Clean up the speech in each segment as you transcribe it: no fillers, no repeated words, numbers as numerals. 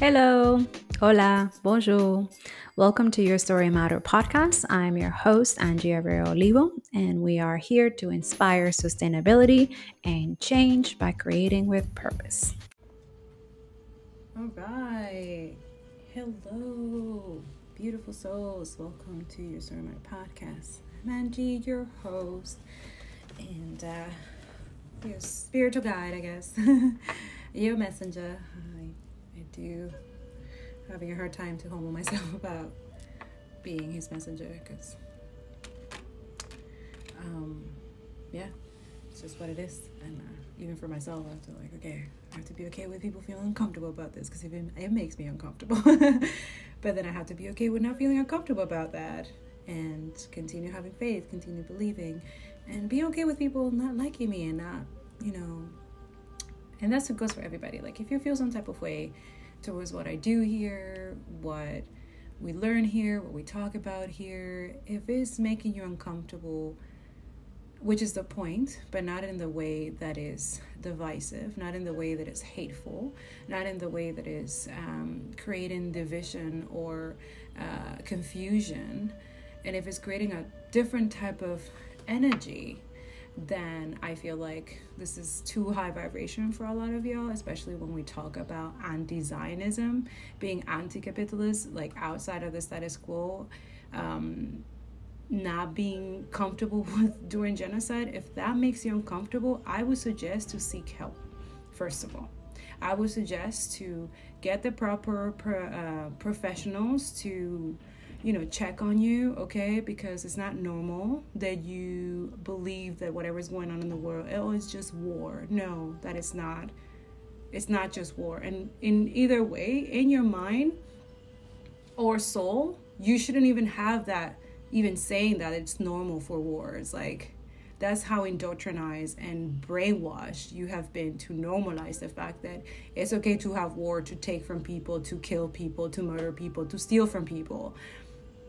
Hello, hola, bonjour. Welcome to Your Story Matter podcast. I'm your host, Angie Olivo, and we are here to inspire sustainability and change by creating with purpose. All right. Hello, beautiful souls. Welcome to Your Story Matter podcast. I'm Angie, your host, and your spiritual guide, I guess. Your messenger. I do having a hard time to humble myself about being his messenger because yeah, it's just what it is. And even for myself, I have to I have to be okay with people feeling uncomfortable about this because it makes me uncomfortable. But then I have to be okay with not feeling uncomfortable about that and continue having faith, continue believing, and be okay with people not liking me and not, and that's what goes for everybody. Like, if you feel some type of way towards what I do here, what we learn here, what we talk about here, if it's making you uncomfortable, which is the point, but not in the way that is divisive, not in the way that is hateful, not in the way that is creating division or confusion, and if it's creating a different type of energy, then I feel like this is too high vibration for a lot of y'all, especially when we talk about anti-Zionism, being anti-capitalist, like outside of the status quo, not being comfortable with doing genocide. If that makes you uncomfortable, I would suggest to seek help, first of all. I would suggest to get the proper professionals to check on you, okay? Because it's not normal that you believe that whatever's going on in the world, it's just war. No, that is not. It's not just war. And in either way, in your mind or soul, you shouldn't even have that, even saying that it's normal for wars. Like, that's how indoctrinized and brainwashed you have been to normalize the fact that it's okay to have war, to take from people, to kill people, to murder people, to steal from people,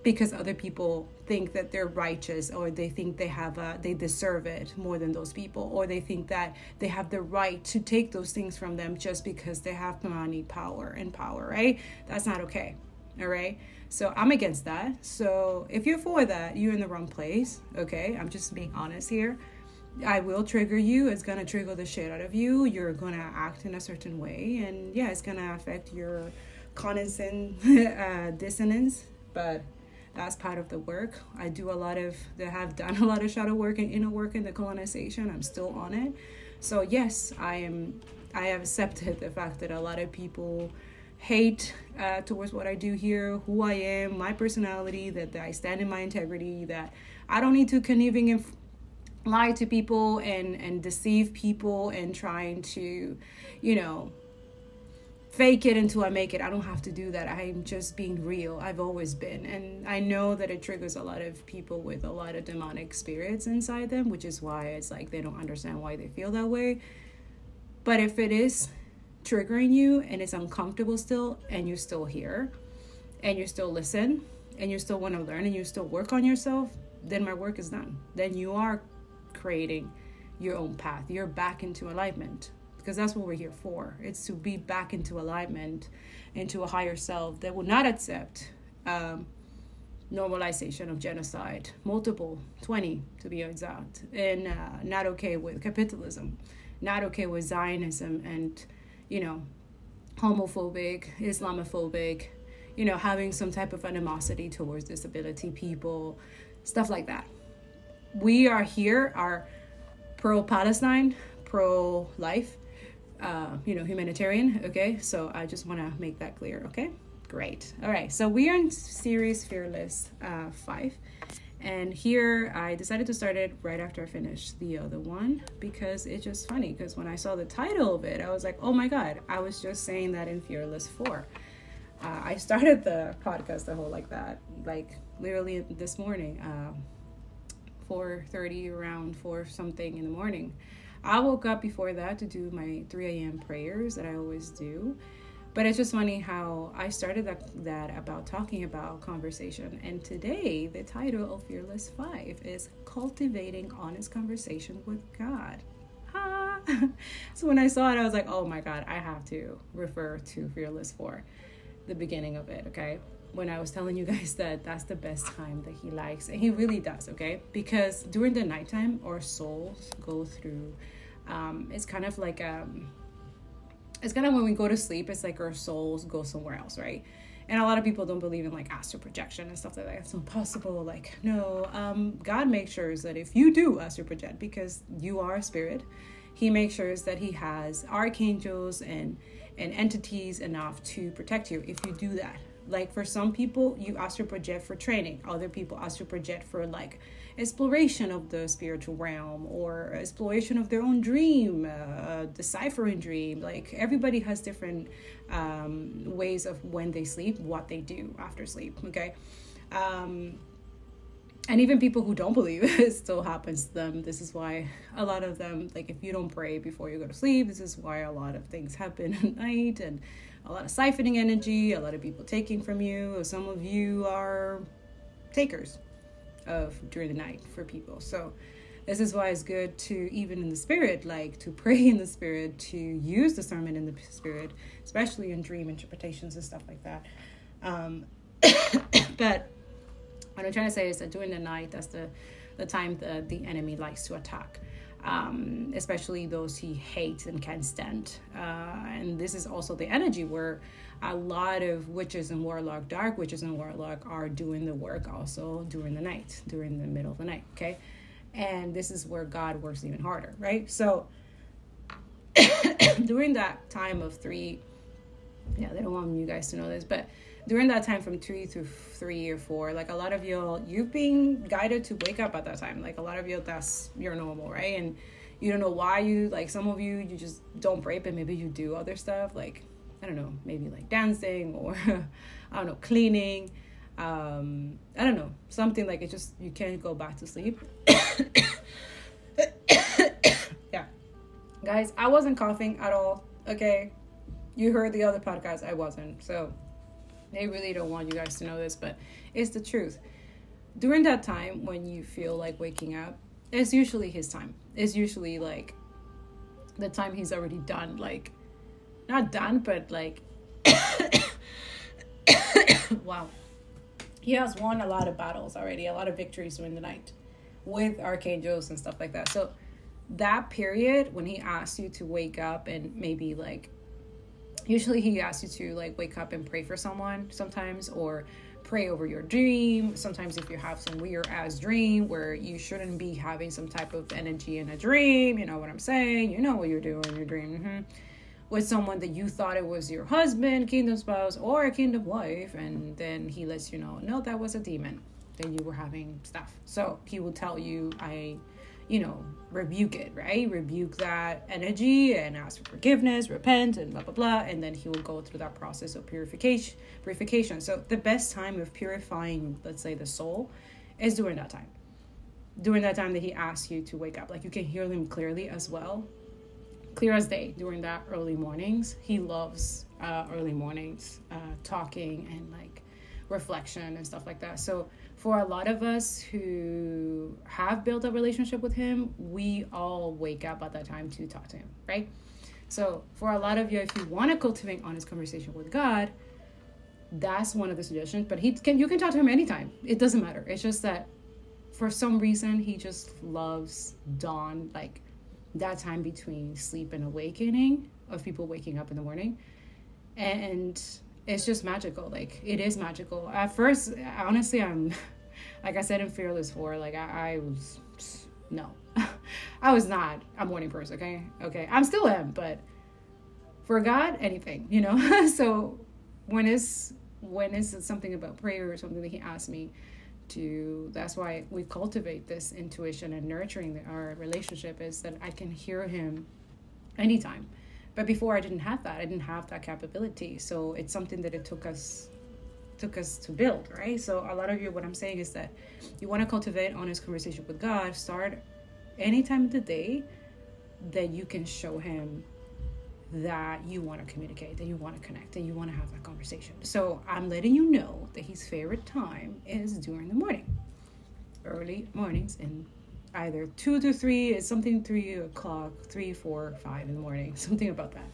because other people think that they're righteous, or they think they deserve it more than those people, or they think that they have the right to take those things from them just because they have money, power, right? That's not okay, all right? So I'm against that. So if you're for that, you're in the wrong place, okay? I'm just being honest here. I will trigger you. It's going to trigger the shit out of you. You're going to act in a certain way, and yeah, it's going to affect your cognizant dissonance, but that's part of the work. I have done a lot of shadow work and inner work in the colonization. I'm still on it. So yes, I have accepted the fact that a lot of people hate towards what I do here, who I am, my personality, that I stand in my integrity, that I don't need to conniving and lie to people and deceive people and trying to, fake it until I make it. I don't have to do that. I'm just being real. I've always been. And I know that it triggers a lot of people with a lot of demonic spirits inside them, which is why it's like they don't understand why they feel that way. But if it is triggering you and it's uncomfortable still, and you're still here, and you still listen, and you still want to learn, and you still work on yourself, then my work is done. Then you are creating your own path. You're back into alignment. Because that's what we're here for. It's to be back into alignment, into a higher self that will not accept normalization of genocide, multiple, 20 to be exact, and not okay with capitalism, not okay with Zionism and, homophobic, Islamophobic, having some type of animosity towards disability people, stuff like that. We are here, are pro-Palestine, pro-life, humanitarian, okay? So I just want to make that clear, okay? Great. All right, so we are in series Fearless 5, and here I decided to start it right after I finished the other one because it's just funny, because when I saw the title of it, I was like, oh my God, I was just saying that in Fearless 4. I started the podcast the whole like that, like literally this morning, 4:30, around 4 something in the morning. I woke up before that to do my 3 a.m. prayers that I always do. But it's just funny how I started that about talking about conversation. And today, the title of Fearless 5 is Cultivating Honest Conversation with God. Ha! So when I saw it, I was like, oh my God, I have to refer to Fearless for the beginning of it, okay? When I was telling you guys that that's the best time that he likes, and he really does, okay? Because during the nighttime, our souls go through, it's kind of like, it's kind of when we go to sleep, it's like our souls go somewhere else, right? And a lot of people don't believe in like astral projection and stuff like that. It's impossible. Like, no, God makes sure that if you do astral project, because you are a spirit, he makes sure that he has archangels and entities enough to protect you if you do that. Like for some people, you astral project for training. Other people astral project for like exploration of the spiritual realm or exploration of their own dream, deciphering dream. Like everybody has different ways of when they sleep, what they do after sleep, okay? And even people who don't believe it still happens to them. This is why a lot of them, like if you don't pray before you go to sleep, this is why a lot of things happen at night, and a lot of siphoning energy, a lot of people taking from you. Some of you are takers of during the night for people. So this is why it's good to, even in the spirit, like to pray in the spirit, to use discernment in the spirit, especially in dream interpretations and stuff like that. But what I'm trying to say is that during the night, that's the time that the enemy likes to attack, especially those he hates and can't stand. And this is also the energy where a lot of witches and warlock, dark witches and warlock, are doing the work also during the night, during the middle of the night, okay? And this is where God works even harder, right? So during that time of 3, they don't want you guys to know this, but during that time from 2 to 3 or 4, like a lot of y'all, you've been guided to wake up at that time. Like a lot of you, that's your normal, right? And you don't know why you, like some of you just don't pray, but maybe you do other stuff. Like, I don't know, maybe like dancing or, I don't know, cleaning. I don't know, something like it just, you can't go back to sleep. Yeah. Guys, I wasn't coughing at all, okay? You heard the other podcast, I wasn't. So they really don't want you guys to know this, but it's the truth. During that time when you feel like waking up, it's usually his time. It's usually like the time he's already done, like not done, but like wow. He has won a lot of battles already, a lot of victories during the night with archangels and stuff like that. So that period when he asks you to wake up and maybe like, usually he asks you to like wake up and pray for someone sometimes, or pray over your dream. Sometimes if you have some weird ass dream where you shouldn't be having some type of energy in a dream, you know what I'm saying? You know what you're doing in your dream. With someone that you thought it was your husband, kingdom spouse, or a kingdom wife, and then he lets you know, no, that was a demon, that you were having stuff. So he will tell you, rebuke it, right? Rebuke that energy and ask for forgiveness, repent, and blah, blah, blah. And then he will go through that process of purification. So the best time of purifying, let's say, the soul is during that time. During that time that he asks you to wake up. Like you can hear him clearly as well. Clear as day during that early mornings. He loves early mornings, talking and like reflection and stuff like that. So for a lot of us who have built a relationship with him, we all wake up at that time to talk to him, right? So for a lot of you, if you want to cultivate honest conversation with God, that's one of the suggestions. But you can talk to him anytime. It doesn't matter. It's just that for some reason, he just loves dawn, like that time between sleep and awakening, of people waking up in the morning. And it's just magical. Like it is magical. At first, honestly, I'm, like I said in Fearless 4, like I was, no, I was not a morning person. Okay. I'm still am, but for God, anything, so when is something about prayer or something that he asked me to, that's why we cultivate this intuition and nurturing our relationship, is that I can hear him anytime. But before I didn't have that. I didn't have that capability. So it's something that it took us to build, right? So a lot of you, what I'm saying is that you want to cultivate honest conversation with God, start any time of the day that you can show him that you want to communicate, that you want to connect, that you want to have that conversation. So I'm letting you know that his favorite time is during the morning, early mornings in either 2 to 3, it's something 3 o'clock, 3, 4, 5 in the morning, something about that.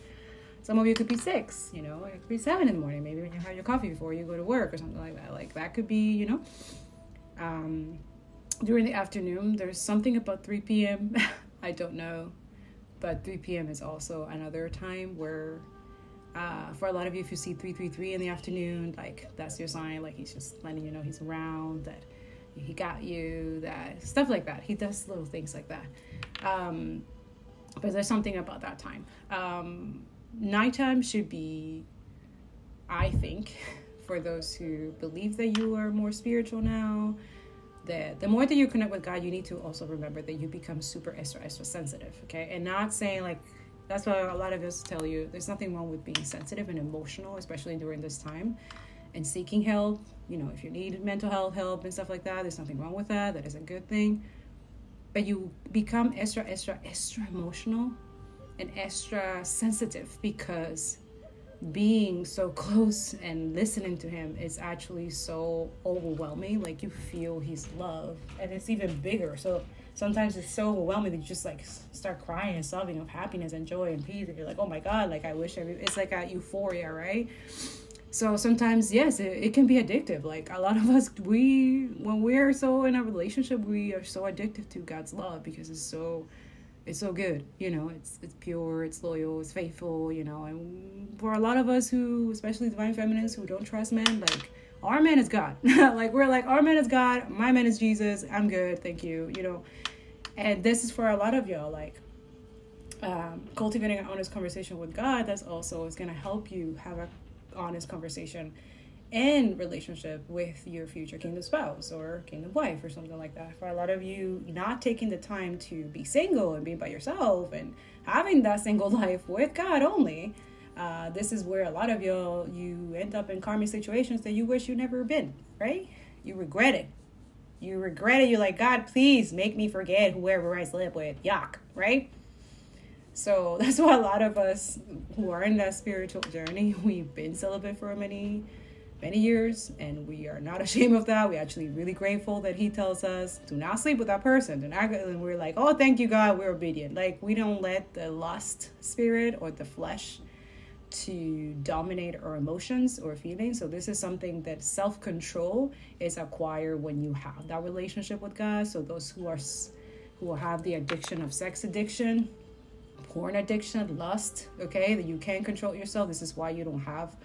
Some of you could be 6, you know, it could be 7 in the morning, maybe when you have your coffee before you go to work or something like that. Like that could be, you know, during the afternoon. There's something about 3 p.m. I don't know, but 3 p.m. is also another time where, for a lot of you, if you see 333 in the afternoon, like that's your sign, like he's just letting you know he's around, that he got you, that stuff like that. He does little things like that. But there's something about that time. Nighttime should be, I think, for those who believe that you are more spiritual now, that the more that you connect with God, you need to also remember that you become super extra sensitive, okay? And not saying like, that's why a lot of us tell you there's nothing wrong with being sensitive and emotional, especially during this time, and seeking help. You know, if you need mental health help and stuff like that, there's nothing wrong with that. That is a good thing. But you become extra emotional and extra sensitive because being so close and listening to him is actually so overwhelming. Like you feel his love, and it's even bigger. So sometimes it's so overwhelming that you just like start crying and sobbing of happiness and joy and peace, and you're like, oh my God, like I wish it's like a euphoria, right? So sometimes, yes, it can be addictive. Like a lot of us, when we're so in a relationship, we are so addicted to God's love because it's so good, you know, it's pure, it's loyal, it's faithful, you know. And for a lot of us who, especially divine feminines who don't trust men, like our man is God. Like we're like, our man is God, my man is Jesus, I'm good, thank you, you know. And this is for a lot of y'all, like cultivating an honest conversation with God. That's also is going to help you have a honest conversation and relationship with your future kingdom spouse or kingdom wife or something like that. For a lot of you, not taking the time to be single and be by yourself and having that single life with God only, this is where a lot of you end up in karmic situations that you wish you never been, right? You regret it. You're like, God, please make me forget whoever I slept with. Yuck, right? So that's why a lot of us who are in that spiritual journey, we've been celibate for many years, and we are not ashamed of that. We're actually really grateful that he tells us, do not sleep with that person. And we're like, oh, thank you, God, we're obedient. Like, we don't let the lust spirit or the flesh to dominate our emotions or feelings. So this is something that self-control is acquired when you have that relationship with God. So those who have the addiction of sex addiction, porn addiction, lust, okay, that you can't control yourself. This is why you don't have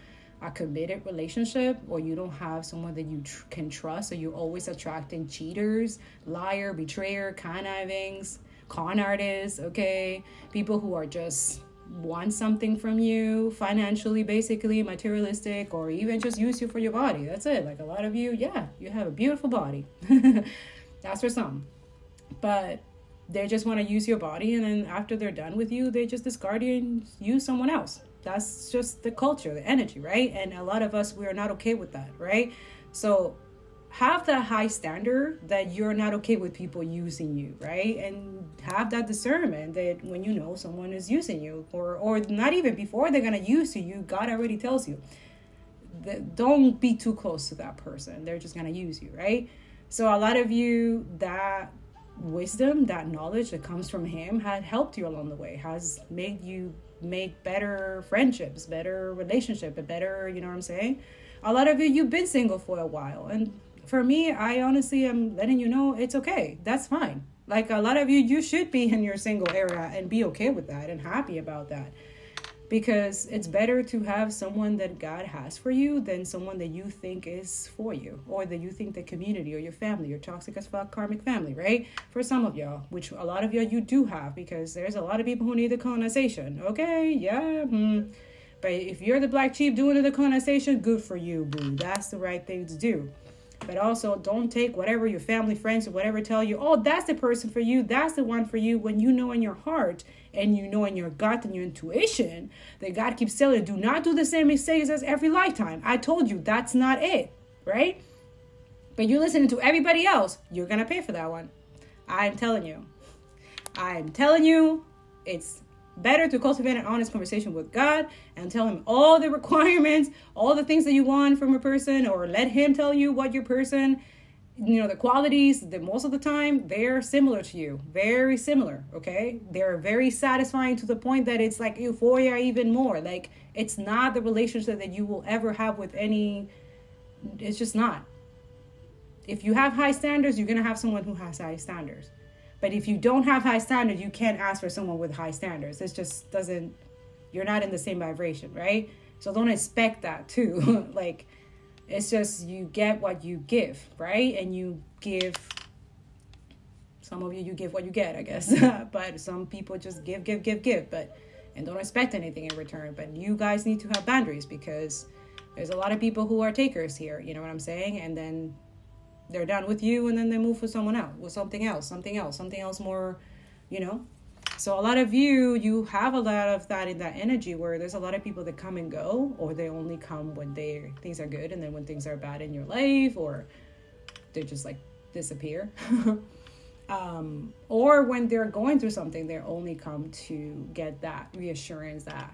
a committed relationship, or you don't have someone that you can trust. So you're always attracting cheaters, liar, betrayer, connivings, con artists, okay, people who are just want something from you financially, basically materialistic, or even just use you for your body. That's it. Like a lot of you, yeah, you have a beautiful body. That's for some, but they just want to use your body, and then after they're done with you, they just discard you and use someone else. That's just the culture, the energy, right? And a lot of us, we are not okay with that, right? So have that high standard that you're not okay with people using you, right? And have that discernment that when you know someone is using you, or not even before they're going to use you, God already tells you that don't be too close to that person. They're just going to use you, right? So a lot of you, that wisdom, that knowledge that comes from him had helped you along the way, has made you make better friendships, better relationship, a better, you know what I'm saying? A lot of you, you've been single for a while, and for me, I honestly am letting you know it's okay. That's fine. Like a lot of you should be in your single era and be okay with that and happy about that, because it's better to have someone that God has for you than someone that you think is for you, or that you think the community or your family, your toxic as fuck karmic family, right? For some of y'all, which a lot of y'all you do have, because there's a lot of people who need the colonization. Okay, yeah. But if you're the black sheep doing the colonization, good for you, boo. That's the right thing to do. But also, don't take whatever your family, friends, or whatever tell you, oh, that's the person for you, that's the one for you, when you know in your heart and you know in your gut and your intuition that God keeps telling you, do not do the same mistakes as every lifetime. I told you that's not it, right? But you're listening to everybody else, you're going to pay for that one. I'm telling you, it's better to cultivate an honest conversation with God and tell him all the requirements, all the things that you want from a person, or let him tell you what your person the qualities, most of the time, they're similar to you. Very similar, okay? They're very satisfying to the point that it's like euphoria even more. Like, it's not the relationship that you will ever have with any... It's just not. If you have high standards, you're going to have someone who has high standards. But if you don't have high standards, you can't ask for someone with high standards. It just doesn't... You're not in the same vibration, right? So don't expect that too. Like... It's just you get what you give, right? And you give, some of you give what you get, I guess. But some people just give. And don't expect anything in return. But you guys need to have boundaries because there's a lot of people who are takers here. You know what I'm saying? And then they're done with you and then they move for someone else, with something else more, So a lot of you have a lot of that in that energy where there's a lot of people that come and go, or they only come when things are good, and then when things are bad in your life, or they just like disappear. Or when they're going through something, they only come to get that reassurance that,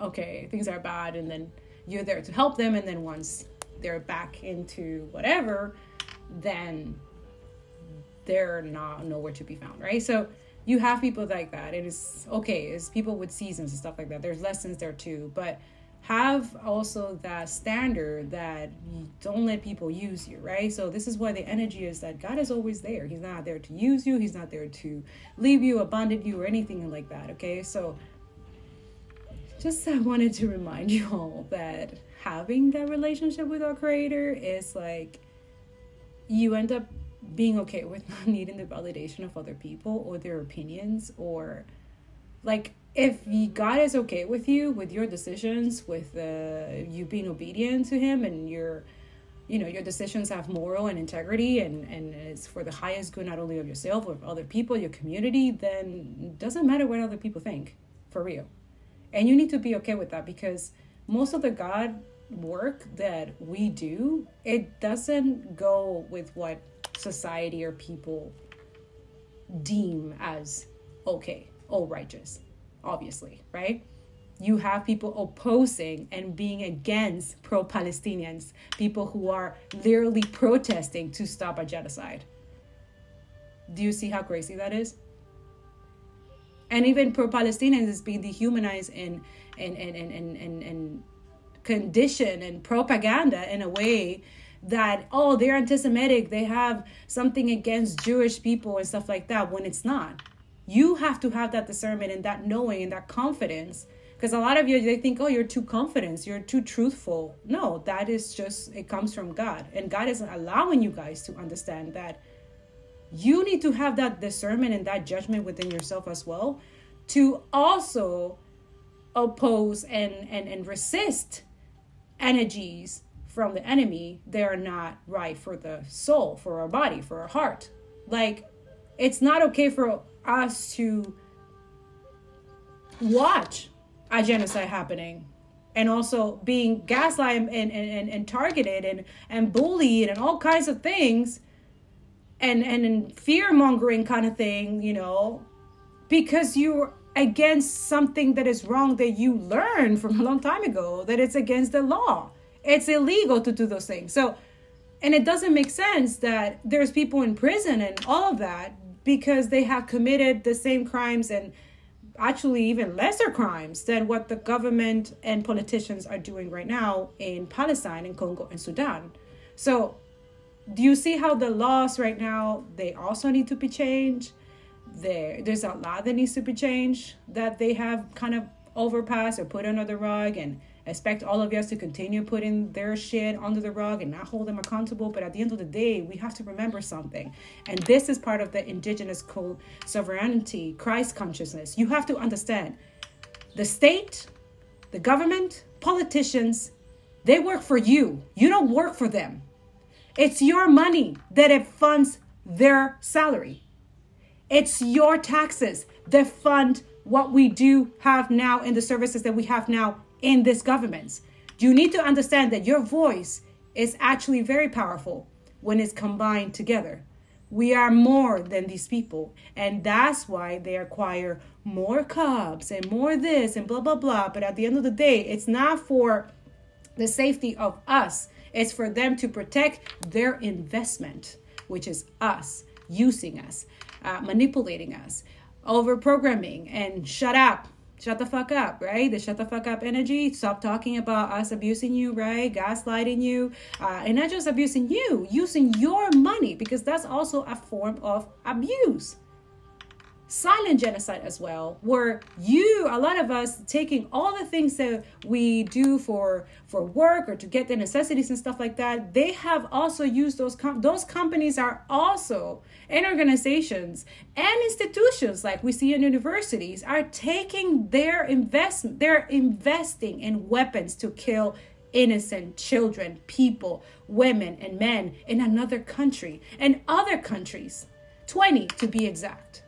okay, things are bad, and then you're there to help them, and then once they're back into whatever, then they're nowhere to be found, right? So you have people like that. It is okay. It's people with seasons and stuff like that. There's lessons there too, but have also that standard that you don't let people use you, right? So this is why the energy is that God is always there. He's not there to use you. He's not there to leave you, abandon you, or anything like that, okay? So just I wanted to remind you all that having that relationship with our Creator is like you end up being okay with not needing the validation of other people or their opinions, or like if God is okay with you, with your decisions, with you being obedient to Him, and your decisions have moral and integrity, and it's for the highest good not only of yourself or of other people, your community, then it doesn't matter what other people think, for real. And you need to be okay with that, because most of the God work that we do, it doesn't go with what society or people deem as okay or righteous, obviously, right? You have people opposing and being against pro-Palestinians, people who are literally protesting to stop a genocide. Do you see how crazy that is? And even pro-Palestinians is being dehumanized and conditioned and propaganda in a way that, they're anti-Semitic, they have something against Jewish people and stuff like that, when it's not. You have to have that discernment and that knowing and that confidence, because a lot of you, they think, you're too confident, you're too truthful. No, that is just, it comes from God. And God is allowing you guys to understand that you need to have that discernment and that judgment within yourself as well, to also oppose and resist energies from the enemy. They are not right for the soul, for our body, for our heart. Like, it's not okay for us to watch a genocide happening and also being gaslighted and targeted and bullied and all kinds of things and fear-mongering kind of thing, because you're against something that is wrong that you learned from a long time ago, that it's against the law. It's illegal to do those things. So, and it doesn't make sense that there's people in prison and all of that because they have committed the same crimes and actually even lesser crimes than what the government and politicians are doing right now in Palestine and Congo and Sudan. So do you see how the laws right now, they also need to be changed? There's a lot that needs to be changed that they have kind of overpassed or put under the rug, and expect all of us to continue putting their shit under the rug and not hold them accountable. But at the end of the day, we have to remember something. And this is part of the indigenous sovereignty, Christ consciousness. You have to understand the state, the government, politicians, they work for you. You don't work for them. It's your money that it funds their salary. It's your taxes that fund what we do have now in the services that we have now in this government. You need to understand that your voice is actually very powerful when it's combined together. We are more than these people. And that's why they acquire more cops and more this and blah, blah, blah. But at the end of the day, it's not for the safety of us. It's for them to protect their investment, which is us, using us, manipulating us, over programming, and shut the fuck up, right? The shut the fuck up energy. Stop talking about us abusing you, right? Gaslighting you, and not just abusing you, using your money, because that's also a form of abuse. Silent genocide as well, where a lot of us taking all the things that we do for work or to get the necessities and stuff like that, they have also used those companies are also, and organizations and institutions like we see in universities are taking they're investing in weapons to kill innocent children, people, women and men in another country and other countries, 20 to be exact.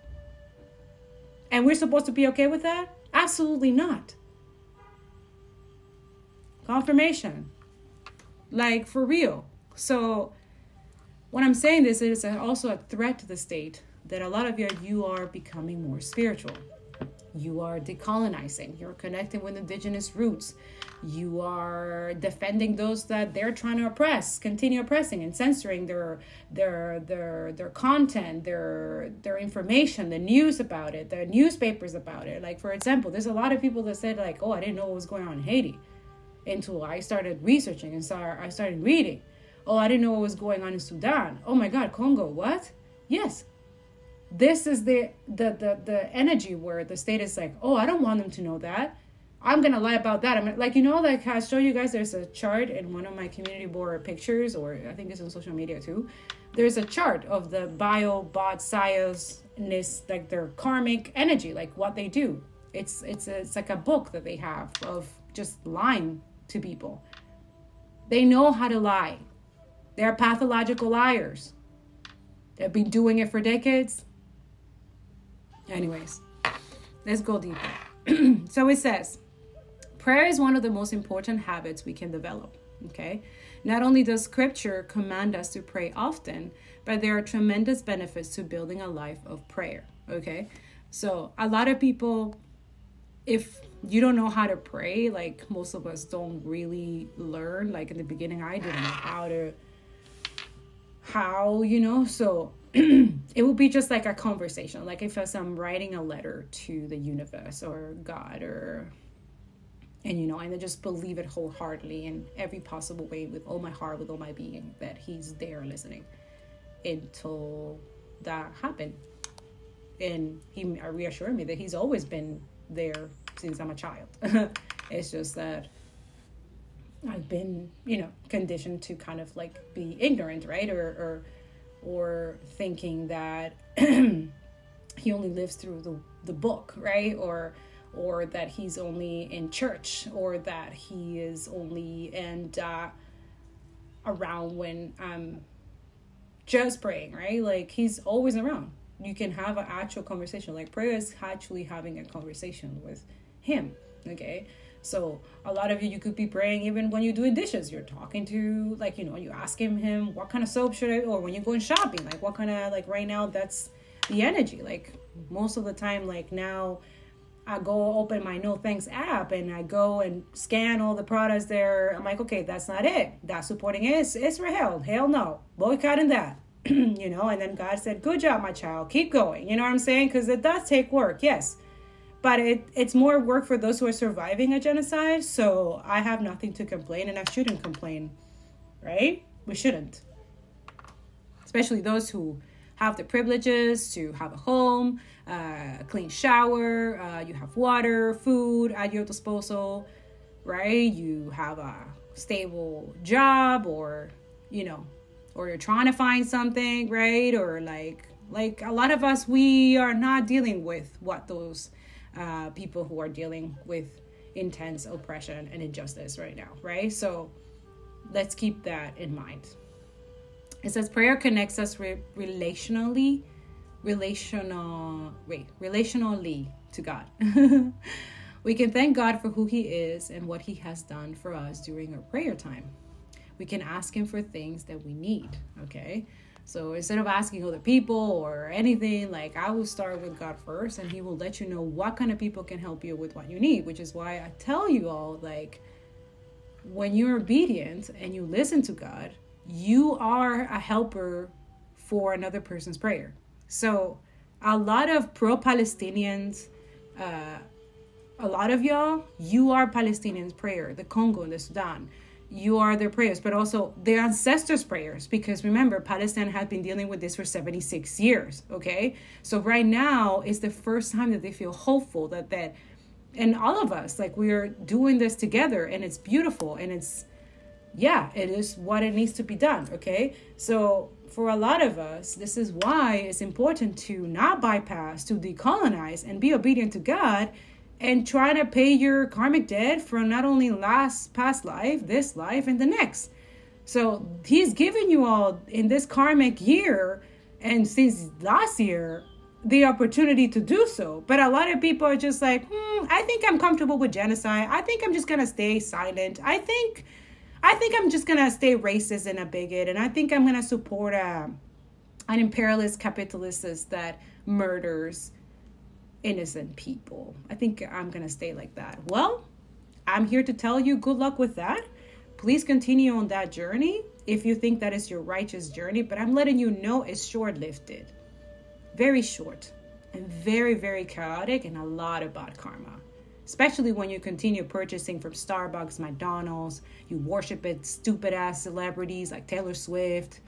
And we're supposed to be okay with that? Absolutely not. Confirmation. Like, for real. So what I'm saying this is also a threat to the state that a lot of you are becoming more spiritual. You are decolonizing. You're connecting with indigenous roots. You are defending those that they're trying to oppress, continue oppressing and censoring their content, their information, the news about it, the newspapers about it. Like, for example, there's a lot of people that said like, oh, I didn't know what was going on in Haiti until I started researching and I started reading. Oh, I didn't know what was going on in Sudan. Oh my God, Congo, what? Yes. This is the energy where the state is like, oh, I don't want them to know that. I'm going to lie about that. I'm like, like I showed you guys, there's a chart in one of my community board pictures, or I think it's on social media too. There's a chart of the bot science-ness, like their karmic energy, like what they do. It's like a book that they have of just lying to people. They know how to lie. They're pathological liars. They've been doing it for decades. Anyways, let's go deeper. So it says, prayer is one of the most important habits we can develop, okay? Not only does scripture command us to pray often, but there are tremendous benefits to building a life of prayer, okay? So a lot of people, if you don't know how to pray, like most of us don't really learn. Like in the beginning, I didn't know so it would be just like a conversation. Like if I'm writing a letter to the universe or God and I just believe it wholeheartely in every possible way with all my heart, with all my being, that he's there listening until that happened. And he reassured me that he's always been there since I'm a child. It's just that I've been, conditioned to kind of like be ignorant, right? Or thinking that he only lives through the book, right? Or that he's only in church, or that he is only around when I'm just praying, right? Like he's always around. You can have an actual conversation. Like prayer is actually having a conversation with him, okay? So a lot of you could be praying even when you're doing dishes. You're talking to, like, you asking him, what kind of soap should I, or when you're going shopping, like what kind of, like right now, that's the energy. Like most of the time, like now I go open my No Thanks app and I go and scan all the products there. I'm like, okay, that's not it. That's supporting Israel. Hell no. Boycotting that. And then God said, good job, my child. Keep going. You know what I'm saying? Because it does take work. Yes. But it's more work for those who are surviving a genocide. So I have nothing to complain, and I shouldn't complain, right? We shouldn't. Especially those who have the privileges to have a home, a clean shower, you have water, food at your disposal, right? You have a stable job, or you're trying to find something, right? Or like a lot of us, we are not dealing with what those people who are dealing with intense oppression and injustice right now, right? So let's keep that in mind. It says prayer connects us relationally to God. We can thank God for who he is and what he has done for us during our prayer time. We can ask him for things that we need, okay? So instead of asking other people or anything, like I will start with God first, and he will let you know what kind of people can help you with what you need, which is why I tell you all, like, when you're obedient and you listen to God, you are a helper for another person's prayer. So a lot of pro-Palestinians, a lot of y'all, you are Palestinians' prayer, the Congo and the Sudan. You are their prayers, but also their ancestors' prayers. Because remember, Palestine has been dealing with this for 76 years, okay? So right now is the first time that they feel hopeful that and all of us, like, we are doing this together, and it's beautiful, and it's, yeah, it is what it needs to be done, okay? So for a lot of us, this is why it's important to not bypass, to decolonize and be obedient to God, and try to pay your karmic debt from not only past life, this life, and the next. So he's given you all in this karmic year, and since last year, the opportunity to do so. But a lot of people are just like, I think I'm comfortable with genocide. I think I'm just going to stay silent. I think I'm just going to stay racist and a bigot. And I think I'm going to support an imperialist capitalist that murders innocent people. I think I'm going to stay like that. Well, I'm here to tell you good luck with that. Please continue on that journey if you think that is your righteous journey. But I'm letting you know it's short-lived. Very short and very, very chaotic, and a lot of bad karma. Especially when you continue purchasing from Starbucks, McDonald's, you worship at stupid ass celebrities like Taylor Swift.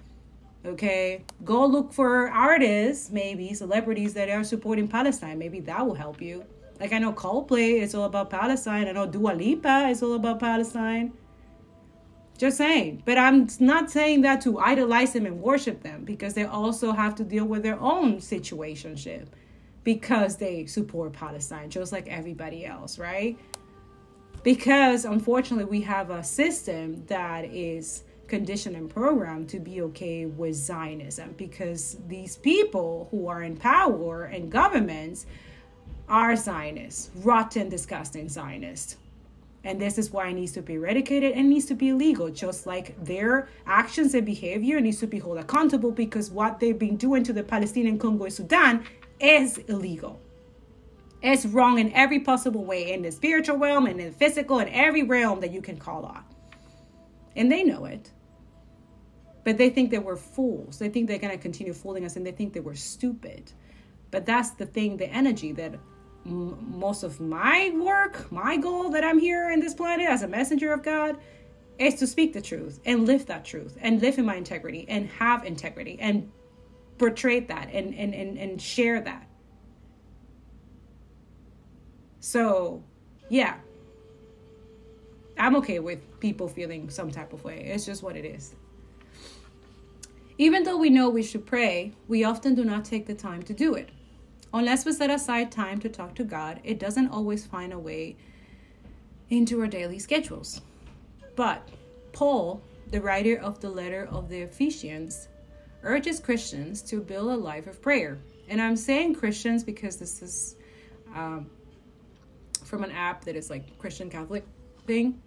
Okay, go look for artists, maybe celebrities that are supporting Palestine. Maybe that will help you. Like, I know Coldplay is all about Palestine. I know Dua Lipa is all about Palestine. Just saying. But I'm not saying that to idolize them and worship them, because they also have to deal with their own situationship because they support Palestine, just like everybody else, right? Because unfortunately we have a system that is conditioned and programmed to be okay with Zionism, because these people who are in power and governments are Zionists, rotten, disgusting Zionists. And this is why it needs to be eradicated and needs to be illegal, just like their actions and behavior needs to be held accountable, because what they've been doing to the Palestinian Congo and Sudan is illegal. It's wrong in every possible way, in the spiritual realm and in the physical, and every realm that you can call on. And they know it. But they think that we're fools. They think they're going to continue fooling us, and they think that we're stupid. But that's the thing, the energy that most of my work, my goal that I'm here in this planet as a messenger of God, is to speak the truth and live that truth and live in my integrity and have integrity and portray that and share that. So, yeah, I'm okay with people feeling some type of way. It's just what it is. Even though we know we should pray, we often do not take the time to do it. Unless we set aside time to talk to God, it doesn't always find a way into our daily schedules. But Paul, the writer of the letter of the Ephesians, urges Christians to build a life of prayer. And I'm saying Christians because this is from an app that is like Christian Catholic thing.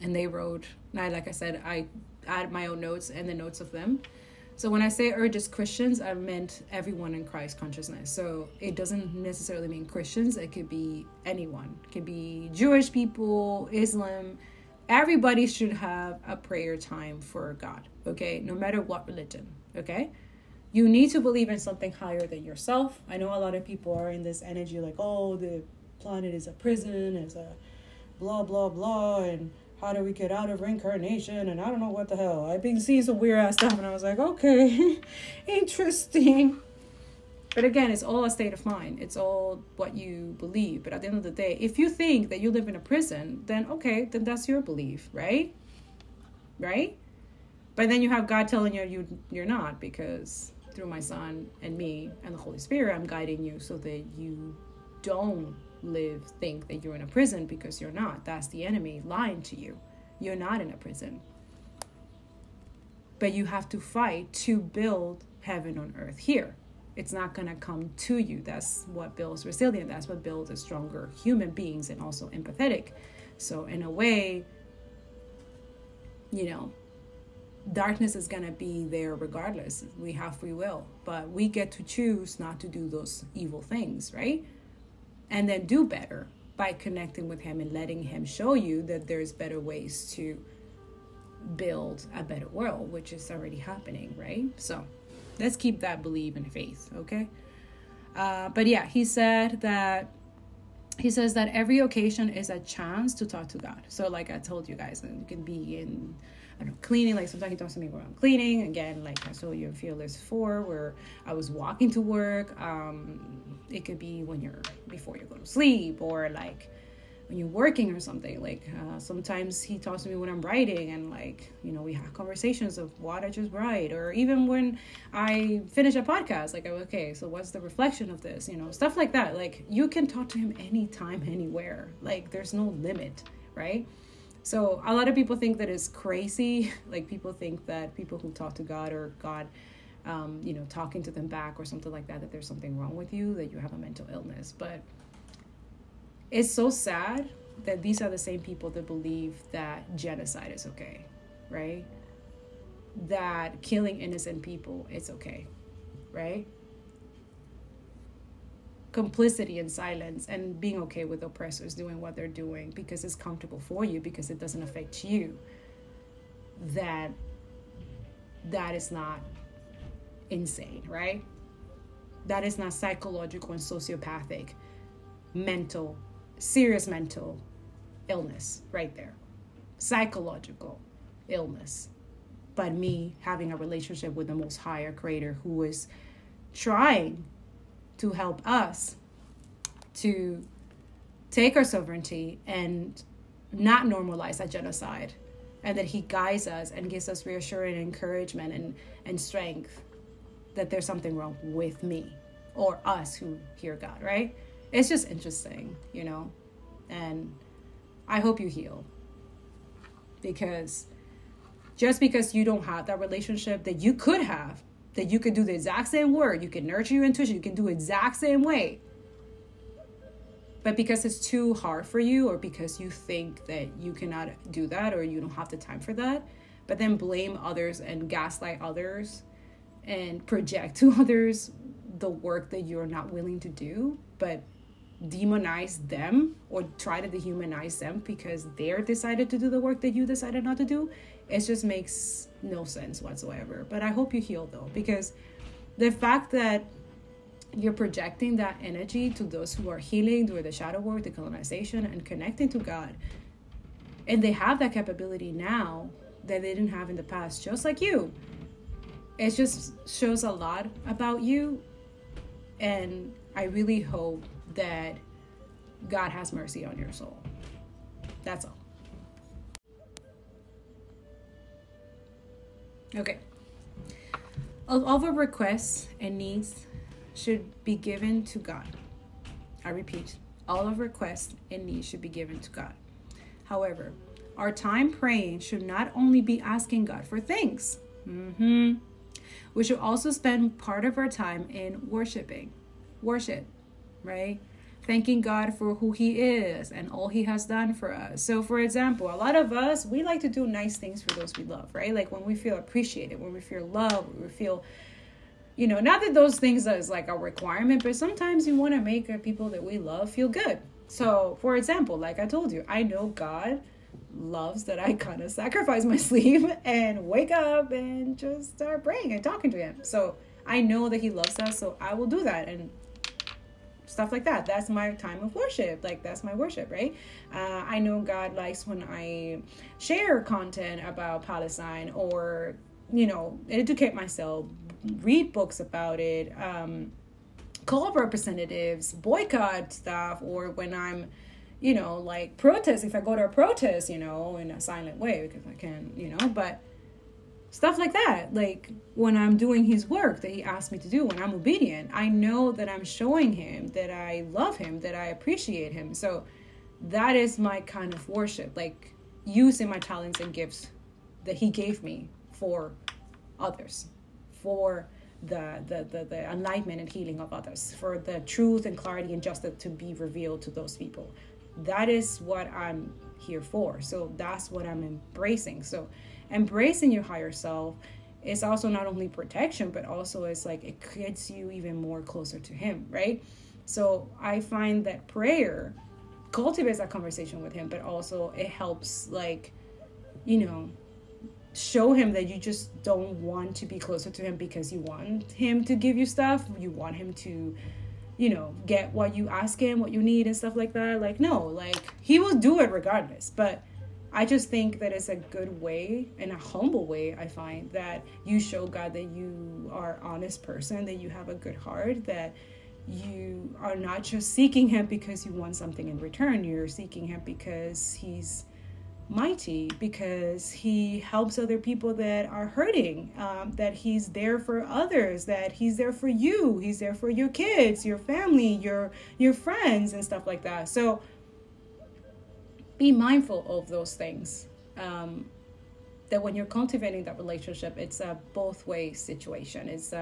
And they wrote, like I said, I add my own notes and the notes of them. So when I say urges Christians, I meant everyone in Christ consciousness. So it doesn't necessarily mean Christians. It could be anyone. It could be Jewish people, Islam. Everybody should have a prayer time for God, okay? No matter what religion, okay? You need to believe in something higher than yourself. I know a lot of people are in this energy like, oh, the planet is a prison, it's a blah, blah, blah, and how do we get out of reincarnation? And I don't know what the hell. I've been seeing some weird ass stuff, and I was like, okay, interesting. But again, it's all a state of mind. It's all what you believe. But at the end of the day, if you think that you live in a prison, then okay, then that's your belief, right? Right? But then you have God telling you're not, because through my Son and me and the Holy Spirit, I'm guiding you so that you don't think that you're in a prison, because you're not. That's the enemy lying to you. You're not in a prison. But you have to fight to build heaven on earth here. It's not going to come to you. That's what builds resilience. That's what builds a stronger human beings and also empathetic. So in a way, darkness is going to be there regardless. We have free will, but we get to choose not to do those evil things, right? And then do better. by connecting with him and letting him show you that there's better ways to build a better world, which is already happening, right? So let's keep that belief and faith, okay? But yeah, he says that every occasion is a chance to talk to God. So like I told you guys, it can be in, I don't know, cleaning. Like sometimes he talks to me when I'm cleaning. Again, like I told you in Fearless 4, where I was walking to work. It could be before you go to sleep, or like when you're working or something. Like sometimes he talks to me when I'm writing, and like, you know, we have conversations of what I just write, or even when I finish a podcast, like, okay, so what's the reflection of this, you know, stuff like that. Like you can talk to him anytime, anywhere. Like there's no limit, right? So a lot of people think that it's crazy. Like people think that people who talk to God, or God, you know, talking to them back or something like that, that there's something wrong with you, that you have a mental illness. But it's so sad that these are the same people that believe that genocide is okay, right? That killing innocent people, it's okay, right? Complicity and silence, and being okay with oppressors doing what they're doing because it's comfortable for you, because it doesn't affect you, that is not insane, right? That is not psychological and sociopathic, serious mental illness right there. Psychological illness. But me having a relationship with the Most Higher Creator, who is trying to help us to take our sovereignty and not normalize a genocide, and that he guides us and gives us reassurance and encouragement and strength that there's something wrong with me or us who hear God, right? It's just interesting, you know, and I hope you heal, because just because you don't have that relationship that you could have, that you could do the exact same work, you can nurture your intuition, you can do exact same way, but because it's too hard for you, or because you think that you cannot do that, or you don't have the time for that, but then blame others and gaslight others and project to others the work that you're not willing to do, but demonize them or try to dehumanize them because they're decided to do the work that you decided not to do. It just makes no sense whatsoever. But I hope you heal, though, because the fact that you're projecting that energy to those who are healing, doing the shadow work, the colonization, and connecting to God, and they have that capability now that they didn't have in the past, just like you, it just shows a lot about you. And I really hope that God has mercy on your soul. That's all. Okay. All of our requests and needs should be given to God. I repeat, all of requests and needs should be given to God. However, our time praying should not only be asking God for things. We should also spend part of our time in worship, right? Thanking God for who he is and all he has done for us. So for example, a lot of us, we like to do nice things for those we love, right? Like when we feel appreciated, when we feel loved, when we feel, you know, not that those things is like a requirement, but sometimes you want to make the people that we love feel good. So for example, like I told you, I know God loves that I kind of sacrifice my sleep and wake up and just start praying and talking to him. So I know that he loves that, so I will do that and stuff like that. That's my time of worship. Like that's my worship, right? I know God likes when I share content about Palestine, or, you know, educate myself, read books about it, call representatives, boycott stuff, or when I'm, you know, like protest, if I go to a protest, you know, in a silent way because I can, you know, but stuff like that. Like when I'm doing his work that he asked me to do, when I'm obedient, I know that I'm showing him that I love him, that I appreciate him. So that is my kind of worship, like using my talents and gifts that he gave me for others, for the enlightenment and healing of others, for the truth and clarity and justice to be revealed to those people. That is what I'm here for. So that's what I'm embracing. So embracing your higher self is also not only protection, but also it's like it gets you even more closer to him, right? So I find that prayer cultivates that conversation with him, but also it helps, like, show him that you just don't want to be closer to him because you want him to give you stuff. You want him to, get what you ask him, what you need and stuff like that. Like, no, like, he will do it regardless. But I just think that it's a good way and a humble way, I find, that you show God that you are an honest person, that you have a good heart, that you are not just seeking him because you want something in return. You're seeking him because he's mighty, because he helps other people that are hurting, that he's there for others, that he's there for you, he's there for your kids, your family, your friends and stuff like that. So be mindful of those things, that when you're cultivating that relationship, it's a both way situation. It's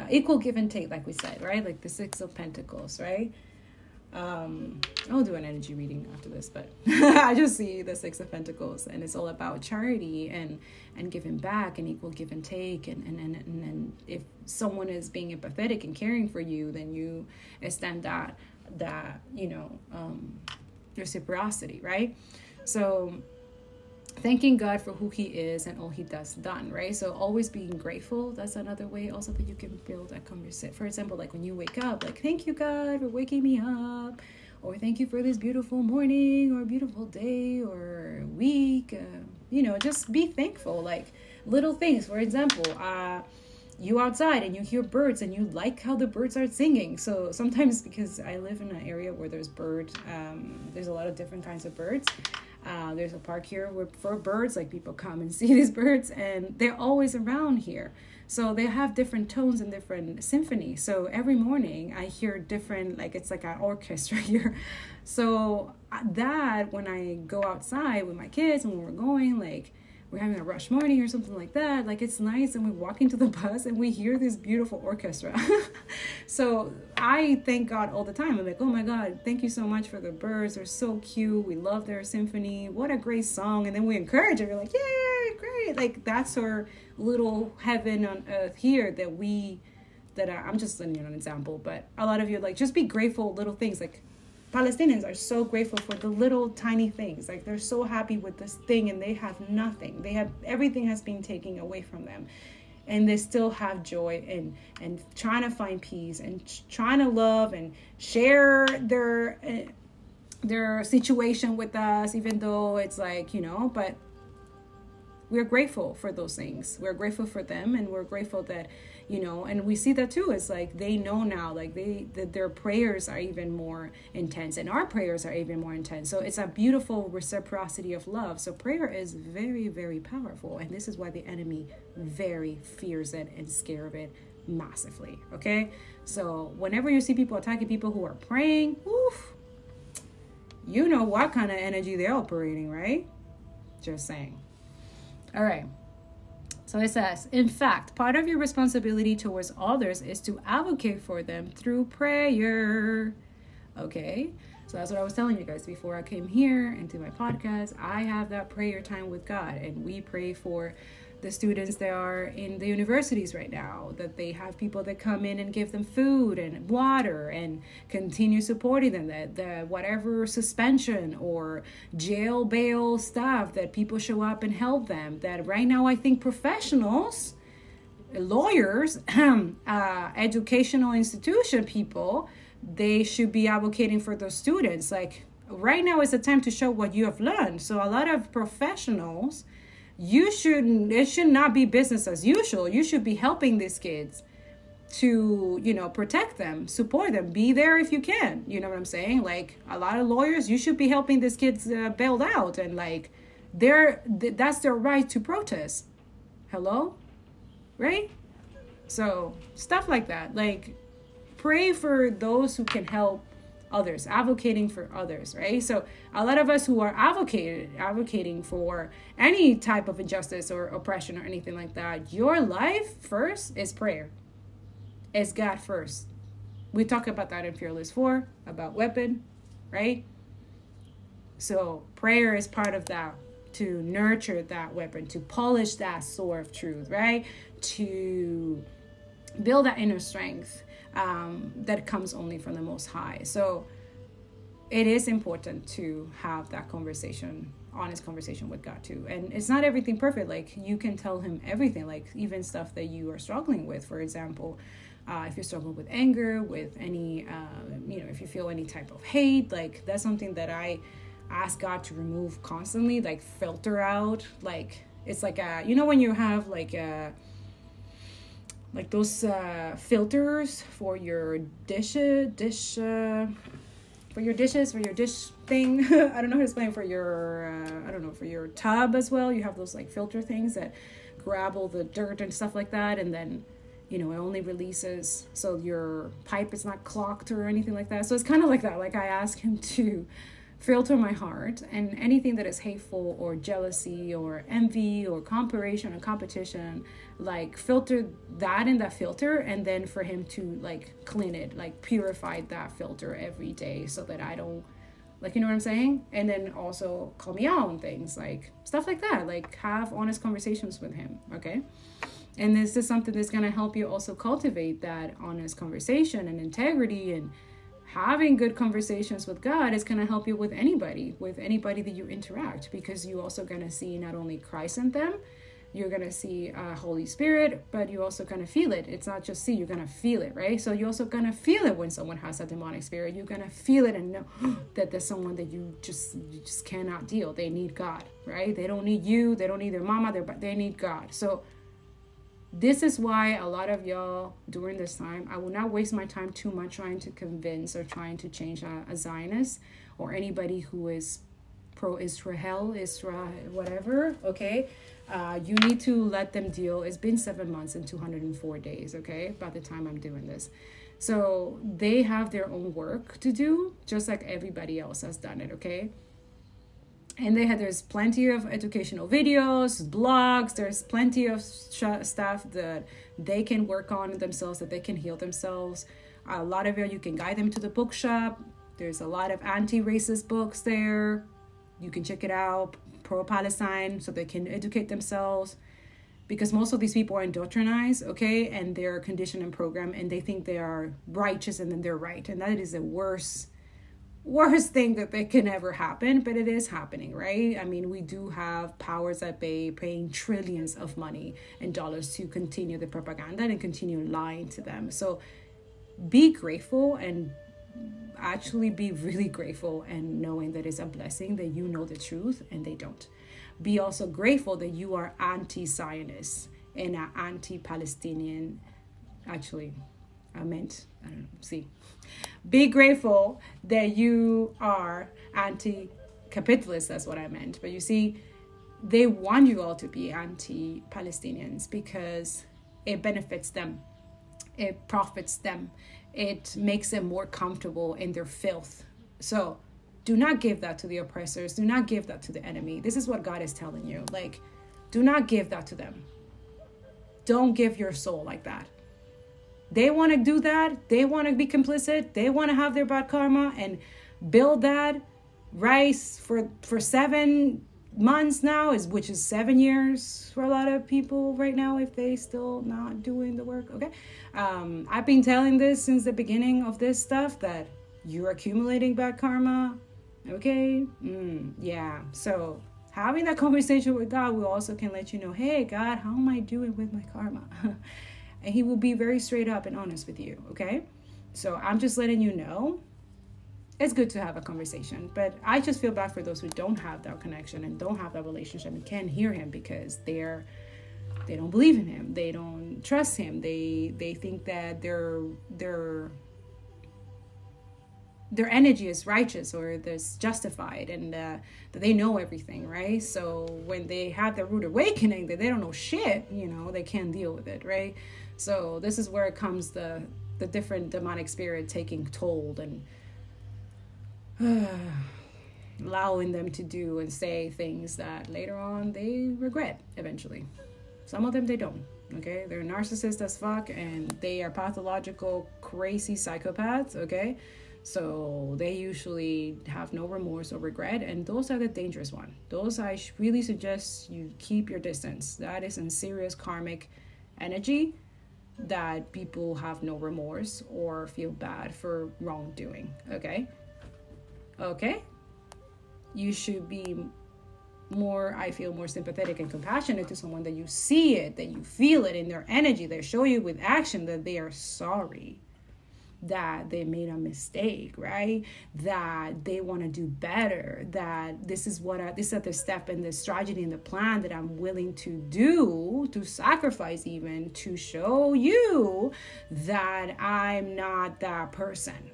equal give and take, like we said, right? Like the Six of Pentacles, right? I'll do an energy reading after this, but I just see the Six of Pentacles, and it's all about charity and giving back and equal give and take. And if someone is being empathetic and caring for you, then you extend that reciprocity, right? So thanking God for who he is and all he does done, right? So always being grateful. That's another way also that you can build a conversation. For example, like when you wake up, like, thank you, God, for waking me up, or thank you for this beautiful morning or beautiful day or week. Just be thankful, like little things. For example, you outside and you hear birds and you like how the birds are singing. So sometimes, because I live in an area where there's birds, there's a lot of different kinds of birds. There's a park here for birds, like people come and see these birds, and they're always around here. So they have different tones and different symphonies. So every morning I hear different, like it's like an orchestra here. So that when I go outside with my kids and when we're going, like we're having a rush morning or something like that, like it's nice, and we walk into the bus and we hear this beautiful orchestra. So I thank God all the time. I'm like, oh my God, thank you so much for the birds. They're so cute. We love their symphony. What a great song. And then we encourage it. We're like, yay, great. Like that's our little heaven on earth here I'm just letting you an example, but a lot of you like, just be grateful, little things. Like Palestinians are so grateful for the little tiny things. Like they're so happy with this thing and they have nothing. Everything has been taken away from them. And they still have joy and trying to find peace and trying to love and share their situation with us, even though it's like, but we're grateful for those things. We're grateful for them, and we're grateful that, and we see that too. It's like they know now, like that their prayers are even more intense, and our prayers are even more intense. So it's a beautiful reciprocity of love. So prayer is very, very powerful, and this is why the enemy very fears it and scared of it massively. Okay, so whenever you see people attacking people who are praying, you know what kind of energy they're operating, right? Just saying. All right. So it says, in fact, part of your responsibility towards others is to advocate for them through prayer. Okay. So that's what I was telling you guys before I came here into my podcast. I have that prayer time with God, and we pray for the students that are in the universities right now, that they have people that come in and give them food and water and continue supporting them, that whatever suspension or jail bail stuff, that people show up and help them. That right now I think professionals, lawyers, educational institution people, they should be advocating for those students. Like right now is the time to show what you have learned. So a lot of professionals, it should not be business as usual. You should be helping these kids to, protect them, support them, be there if you can. You know what I'm saying? Like a lot of lawyers, you should be helping these kids bailed out, and like that's their right to protest. Hello? Right? So stuff like that. Like pray for those who can help others, advocating for others, right? So a lot of us who are advocating for any type of injustice or oppression or anything like that, your life first is prayer. It's God first. We talk about that in Fearless 4, about weapon, right? So prayer is part of that, to nurture that weapon, to polish that sword of truth, right? To build that inner strength that comes only from the Most High. So it is important to have that conversation, honest conversation with God too. And it's not everything perfect. Like, you can tell him everything, like even stuff that you are struggling with. For example, if you're struggling with anger, with any, if you feel any type of hate, like that's something that I ask God to remove constantly, like filter out. Like, it's like when you have like those filters for your dish thing. I don't know how to explain, for your tub as well. You have those like filter things that grab all the dirt and stuff like that, and then it only releases so your pipe is not clogged or anything like that. So it's kind of like that. Like, I ask him to filter my heart, and anything that is hateful or jealousy or envy or comparison or competition, like filter that in that filter, and then for him to like clean it, like purify that filter every day, so that I don't, like, you know what I'm saying? And then also call me out on things, like stuff like that, like have honest conversations with him. Okay. And this is something that's going to help you also cultivate that honest conversation and integrity, and having good conversations with God is going to help you with anybody that you interact, because you're also going to see not only Christ in them, you're going to see Holy Spirit, but you also going to feel it. It's not just see, you're going to feel it, right? So you're also going to feel it when someone has a demonic spirit. You're going to feel it and know that there's someone that you just cannot deal. They need God, right? They don't need you. They don't need their mama. They need God. So this is why a lot of y'all during this time, I will not waste my time too much trying to convince or trying to change a Zionist or anybody who is pro-Israel, whatever, okay? You need to let them deal. It's been 7 months and 204 days, okay, by the time I'm doing this. So they have their own work to do, just like everybody else has done it, okay? And there's plenty of educational videos, blogs, there's plenty of stuff that they can work on themselves, that they can heal themselves. A lot of you can guide them to the bookshop. There's a lot of anti-racist books there. You can check it out, pro-Palestine, so they can educate themselves. Because most of these people are indoctrinized, okay? And they're conditioned and programmed, and they think they are righteous and then they're right. And that is the worst thing that can ever happen, but it is happening, right? I mean, we do have powers at bay paying trillions of money and dollars to continue the propaganda and continue lying to them. So be grateful, and actually be really grateful, and knowing that it's a blessing that you know the truth and they don't. Be also grateful that you are anti-Zionist and anti-Palestinian. Actually, be grateful that you are anti-capitalist. That's what I meant. But you see, they want you all to be anti-Palestinians because it benefits them. It profits them. It makes them more comfortable in their filth. So do not give that to the oppressors. Do not give that to the enemy. This is what God is telling you. Like, do not give that to them. Don't give your soul like that. They want to do that. They want to be complicit. They want to have their bad karma and build that rice for 7 months now, which is 7 years for a lot of people right now if they still not doing the work. Okay. I've been telling this since the beginning of this stuff, that you're accumulating bad karma. Okay. Yeah. So having that conversation with God will also can let you know, hey, God, how am I doing with my karma? And he will be very straight up and honest with you, okay? So I'm just letting you know. It's good to have a conversation, but I just feel bad for those who don't have that connection and don't have that relationship and can't hear him because they don't believe in him. They don't trust him. They think that their energy is righteous or is justified, and that they know everything, right? So when they have their rude awakening that they don't know shit, they can't deal with it, right? So this is where it comes the different demonic spirit taking toll and allowing them to do and say things that later on they regret eventually. Some of them they don't, okay? They're narcissists as fuck, and they are pathological, crazy psychopaths, okay? So they usually have no remorse or regret, and those are the dangerous ones. Those I really suggest you keep your distance. That is in serious karmic energy, that people have no remorse or feel bad for wrongdoing, okay? Okay? You should be more, I feel, more sympathetic and compassionate to someone that you see it, that you feel it in their energy. They show you with action that they are sorry, that they made a mistake, right? That they want to do better, that this is the step and the strategy and the plan that I'm willing to do, to sacrifice even, to show you that I'm not that person,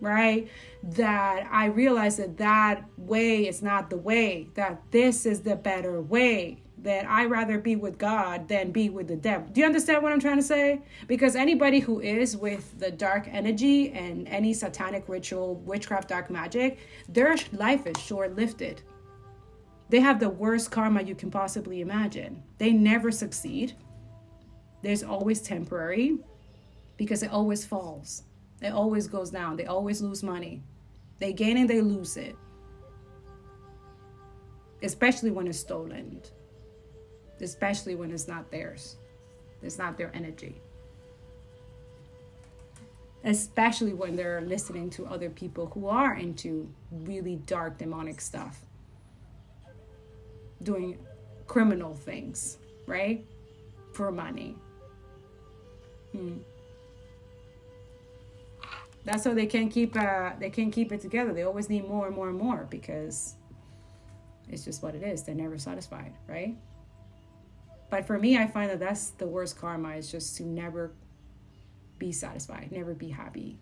right? That I realize that way is not the way, that this is the better way, that I rather be with God than be with the devil. Do you understand what I'm trying to say? Because anybody who is with the dark energy and any satanic ritual, witchcraft, dark magic, their life is short-lived. They have the worst karma you can possibly imagine. They never succeed. There's always temporary, because it always falls. It always goes down. They always lose money. They gain and they lose it. Especially when it's stolen. Especially when it's not theirs. It's not their energy. Especially when they're listening to other people who are into really dark demonic stuff. Doing criminal things, right? For money. That's how they can't keep it together. They always need more and more and more, because it's just what it is. They're never satisfied, right? But for me, I find that that's the worst karma, is just to never be satisfied, never be happy,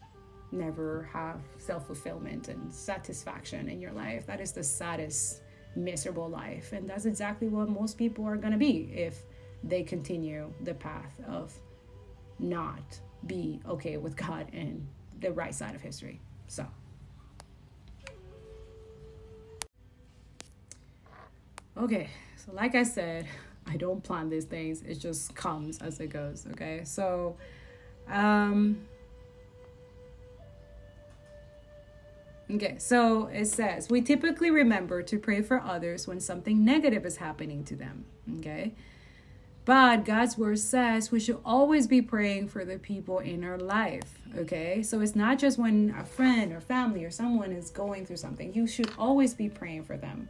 never have self-fulfillment and satisfaction in your life. That is the saddest, miserable life. And that's exactly what most people are going to be if they continue the path of not be okay with God and the right side of history. So okay, so like I said, I don't plan these things. It just comes as it goes. Okay, so so it says, we typically remember to pray for others when something negative is happening to them. Okay, but God's word says we should always be praying for the people in our life. Okay, so it's not just when a friend or family or someone is going through something. You should always be praying for them.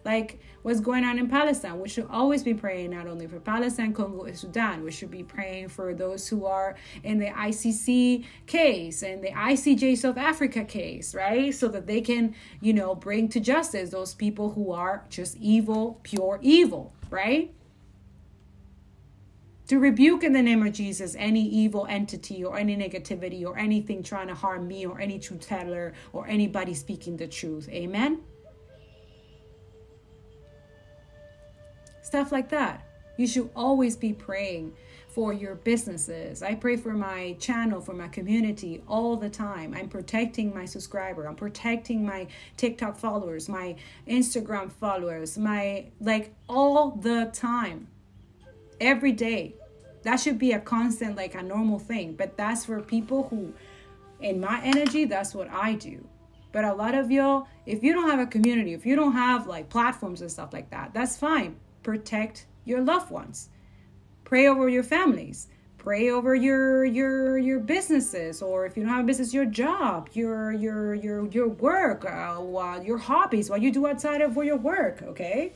Like what's going on in Palestine, we should always be praying not only for Palestine, Congo, and Sudan. We should be praying for those who are in the ICC case and the ICJ South Africa case, right? So that they can, bring to justice those people who are just evil, pure evil, right? To rebuke in the name of Jesus any evil entity or any negativity or anything trying to harm me or any truth teller or anybody speaking the truth. Amen? Stuff like that. You should always be praying for your businesses. I pray for my channel, for my community all the time. I'm protecting my subscriber. I'm protecting my TikTok followers, my Instagram followers, all the time. Every day. That should be a constant, a normal thing. But that's for people who, in my energy, that's what I do. But a lot of y'all, if you don't have a community, if you don't have platforms and stuff like that, that's fine. Protect your loved ones. Pray over your families. Pray over your businesses, or if you don't have a business, your job, your work, your hobbies, what you do outside of your work, okay?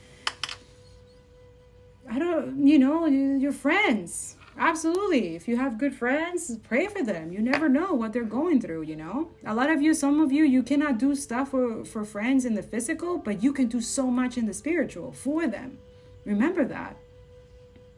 Your friends. Absolutely. If you have good friends, pray for them. You never know what they're going through, some of you, you cannot do stuff for friends in the physical, but you can do so much in the spiritual for them. Remember that.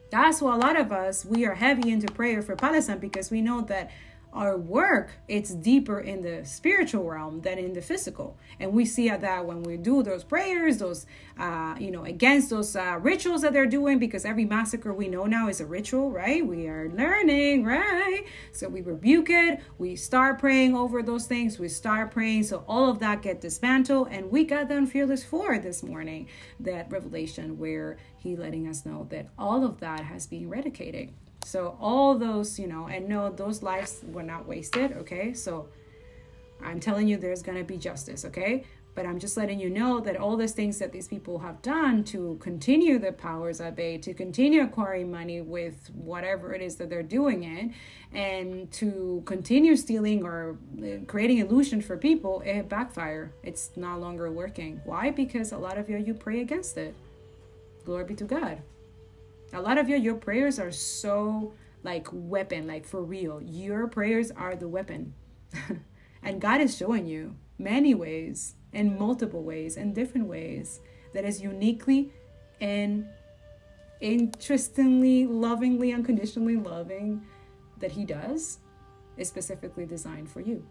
That's why a lot of us, we are heavy into prayer for Palestine, because we know that our work, it's deeper in the spiritual realm than in the physical. And we see that when we do those prayers, those, against those rituals that they're doing, because every massacre we know now is a ritual, right? We are learning, right? So we rebuke it. We start praying over those things. We start praying. So all of that get dismantled. And we got done Fearless 4 this morning, that revelation where he letting us know that all of that has been eradicated. So all those, and no, those lives were not wasted, okay? So I'm telling you, there's going to be justice, okay? But I'm just letting you know that all these things that these people have done to continue the powers that be, to continue acquiring money with whatever it is that they're doing it, and to continue stealing or creating illusion for people, it backfire. It's no longer working. Why? Because a lot of you pray against it. Glory be to God. A lot of your prayers are so like weapon, like for real. Your prayers are the weapon. And God is showing you many ways, in multiple ways, in different ways, that is uniquely and interestingly, lovingly, unconditionally loving, that he does, is specifically designed for you.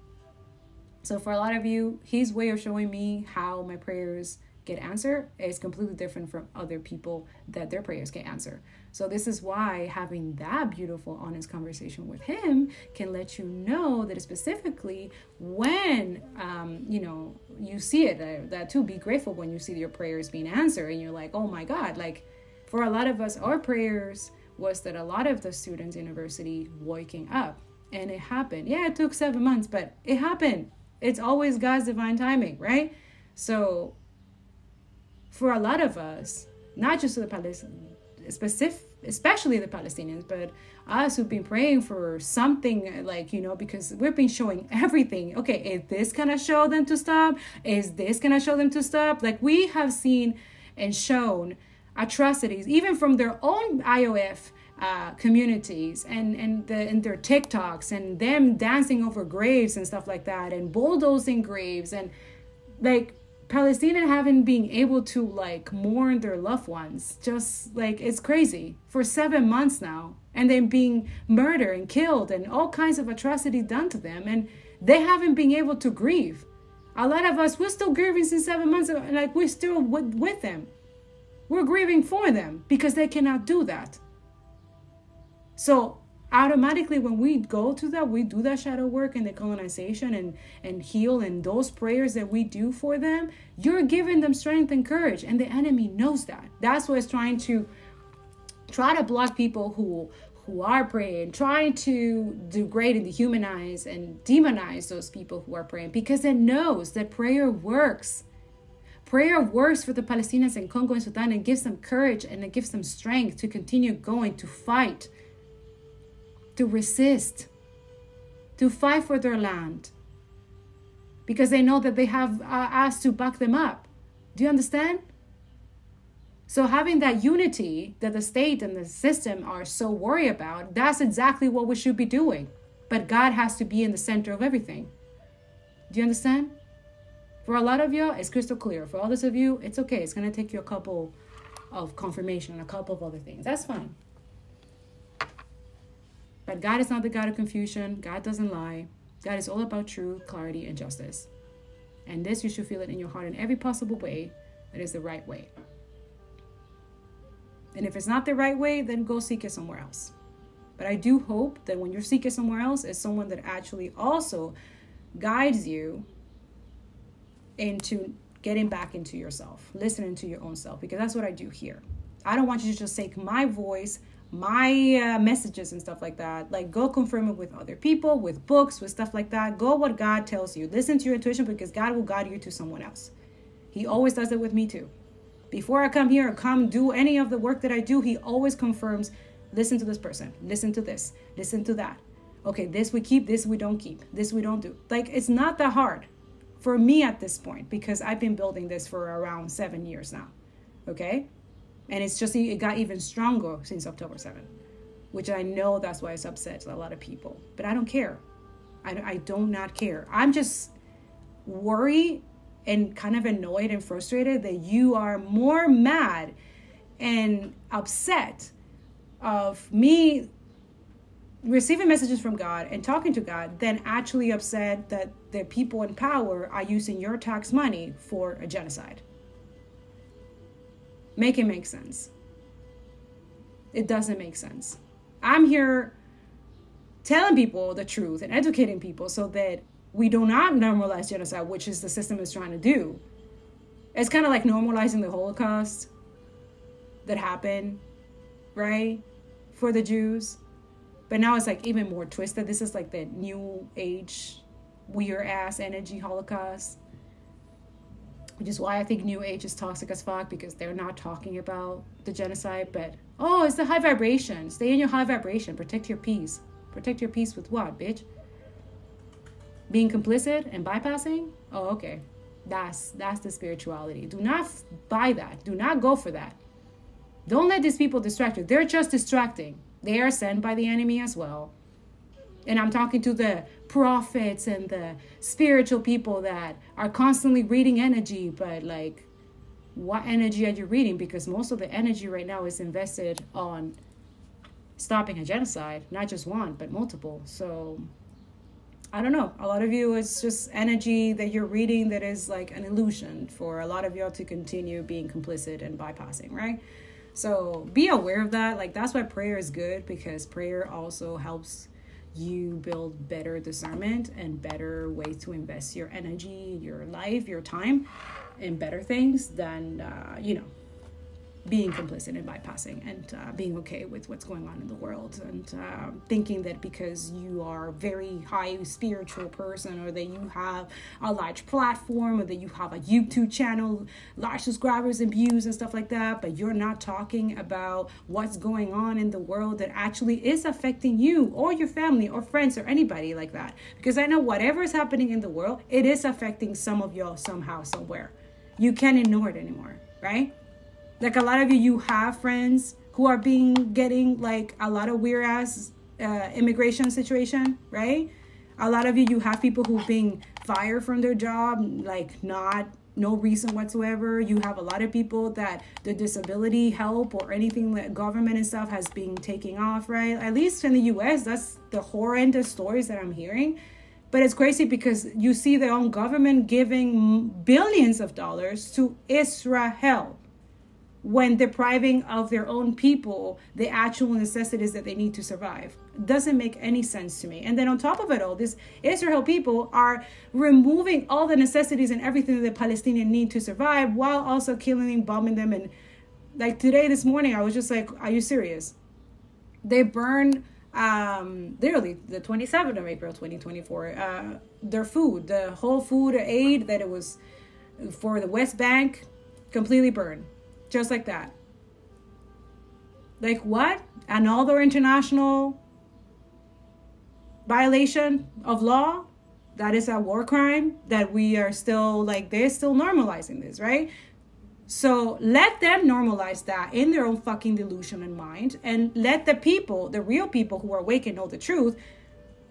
So for a lot of you, his way of showing me how my prayers get answered is completely different from other people that their prayers get answered. So this is why having that beautiful, honest conversation with him can let you know that specifically when, you see it, that too, be grateful when you see your prayers being answered and you're like, oh my God, like for a lot of us, our prayers was that a lot of the students in university waking up, and it happened. Yeah, it took 7 months, but it happened. It's always God's divine timing, right? So for a lot of us, not just the Palestinians, especially the Palestinians, but us who've been praying for something, like, because we've been showing everything. Okay, is this gonna show them to stop? Is this gonna show them to stop? Like, we have seen and shown atrocities, even from their own IOF communities and their TikToks, and them dancing over graves and stuff like that, and bulldozing graves, and like Palestinians haven't been able to like mourn their loved ones. Just like, it's crazy, for 7 months now, and then being murdered and killed and all kinds of atrocities done to them, and they haven't been able to grieve. A lot of us, we're still grieving since 7 months, and like we're still with them. We're grieving for them because they cannot do that. So automatically when we go to that, we do that shadow work and the colonization and heal, and those prayers that we do for them, you're giving them strength and courage, and the enemy knows that. That's why it's trying to block people who are praying, trying to degrade and dehumanize and demonize those people who are praying, because it knows that prayer works. Prayer works for the Palestinians in Congo and Sudan, and gives them courage, and it gives them strength to continue going, to fight, to resist, to fight for their land, because they know that they have us to back them up. Do you understand? So having that unity that the state and the system are so worried about, that's exactly what we should be doing. But God has to be in the center of everything. Do you understand? For a lot of you, it's crystal clear. For others of you, it's okay. It's going to take you a couple of confirmation and a couple of other things. That's fine. But God is not the God of confusion. God doesn't lie. God is all about truth, clarity, and justice. And this, you should feel it in your heart in every possible way that is the right way. And if it's not the right way, then go seek it somewhere else. But I do hope that when you're seeking somewhere else, it's someone that actually also guides you into getting back into yourself, listening to your own self, because that's what I do here. I don't want you to just take my voice, my messages and stuff like that. Like, go confirm it with other people, with books, with stuff like that. Go what God tells you. Listen to your intuition, because God will guide you to someone else. He always does it with me too. Before I come here or come do any of the work that I do, he always confirms, listen to this person, listen to this, listen to that. Okay, this we keep, this we don't keep, this we don't do. Like, it's not that hard for me at this point, because I've been building this for around 7 years now. Okay? And it got even stronger since October 7th, which I know that's why it's upset a lot of people. But I don't care. I do not care. I'm just worried and kind of annoyed and frustrated that you are more mad and upset of me receiving messages from God and talking to God than actually upset that the people in power are using your tax money for a genocide. Make it make sense. It doesn't make sense. I'm here telling people the truth and educating people so that we do not normalize genocide, which is the system is trying to do. It's kind of like normalizing the Holocaust that happened, right, for the Jews. But now it's like even more twisted. This is like the new age, weird ass energy Holocaust. which is why I think New Age is toxic as fuck, because they're not talking about the genocide, but, oh, it's the high vibration. Stay in your high vibration. Protect your peace. Protect your peace with what, bitch? Being complicit and bypassing? Oh, okay. That's the spirituality. Do not buy that. Do not go for that. Don't let these people distract you. They're just distracting. They are sent by the enemy as well. And I'm talking to the prophets and the spiritual people that are constantly reading energy, but like, what energy are you reading? Because most of the energy right now is invested on stopping a genocide, not just one, but multiple. So I don't know. A lot of you, it's just energy that you're reading that is like an illusion for a lot of y'all to continue being complicit and bypassing, right? So be aware of that. Like, that's why prayer is good, because prayer also helps you build better discernment and better ways to invest your energy, your life, your time in better things than, being complicit and bypassing and being okay with what's going on in the world, and thinking that because you are a very high spiritual person, or that you have a large platform, or that you have a YouTube channel, large subscribers and views and stuff like that, but you're not talking about what's going on in the world that actually is affecting you or your family or friends or anybody like that. Because I know whatever is happening in the world, it is affecting some of y'all somehow, somewhere. You can't ignore it anymore, right? Like, a lot of you have friends who are getting like a lot of weird ass immigration situation, right? A lot of you have people who've been fired from their job, like no reason whatsoever. You have a lot of people that the disability help or anything that government and stuff has been taking off, right? At least in the US, that's the horrendous stories that I'm hearing. But it's crazy because you see their own government giving billions of dollars to Israel, when depriving of their own people the actual necessities that they need to survive. Doesn't make any sense to me. And then on top of it all, these Israel people are removing all the necessities and everything that the Palestinians need to survive, while also killing and bombing them. And like this morning, I was just like, are you serious? They burned, literally the 27th of April, 2024, their food, the whole food aid that it was for the West Bank, completely burned. Just like that. Like, what? Another international violation of law? That is a war crime that we are still, like, they're still normalizing this, right? So let them normalize that in their own fucking delusion and mind, and let the people, the real people who are awake and know the truth,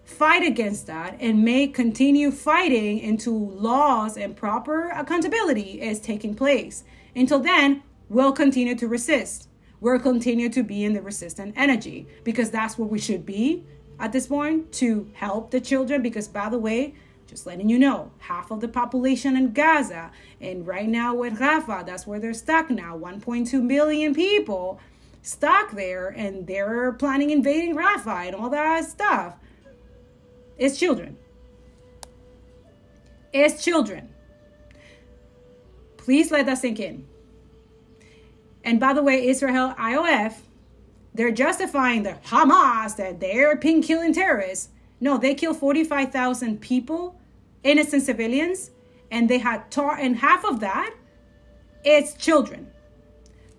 fight against that, and may continue fighting until laws and proper accountability is taking place. Until then, we'll continue to resist. We'll continue to be in the resistant energy, because that's what we should be at this point, to help the children. Because, by the way, just letting you know, half of the population in Gaza, and right now with Rafah, that's where they're stuck now, 1.2 million people stuck there, and they're planning invading Rafah and all that stuff. It's children. It's children. Please let that sink in. And by the way, Israel, IOF, they're justifying the Hamas that they're killing terrorists. No, they killed 45,000 people, innocent civilians, and they had and half of that, it's children.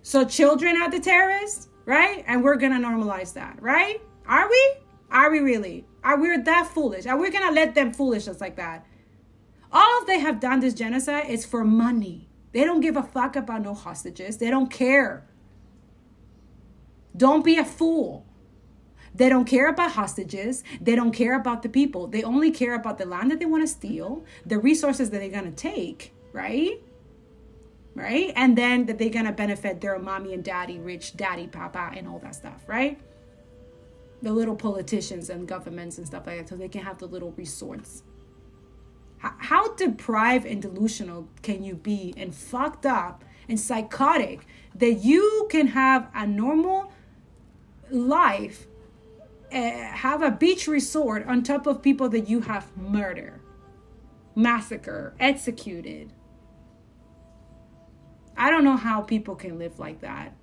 So children are the terrorists, right? And we're going to normalize that, right? Are we? Are we really? Are we that foolish? Are we going to let them foolish us like that? All they have done this genocide is for money. They don't give a fuck about no hostages. They don't care. Don't be a fool. They don't care about hostages. They don't care about the people. They only care about the land that they want to steal, the resources that they're going to take, right? Right? And then that they're going to benefit their mommy and daddy, rich daddy, papa, and all that stuff, right? The little politicians and governments and stuff like that, so they can have the little resorts. How deprived and delusional can you be, and fucked up and psychotic, that you can have a normal life, have a beach resort on top of people that you have murdered, massacred, executed? I don't know how people can live like that.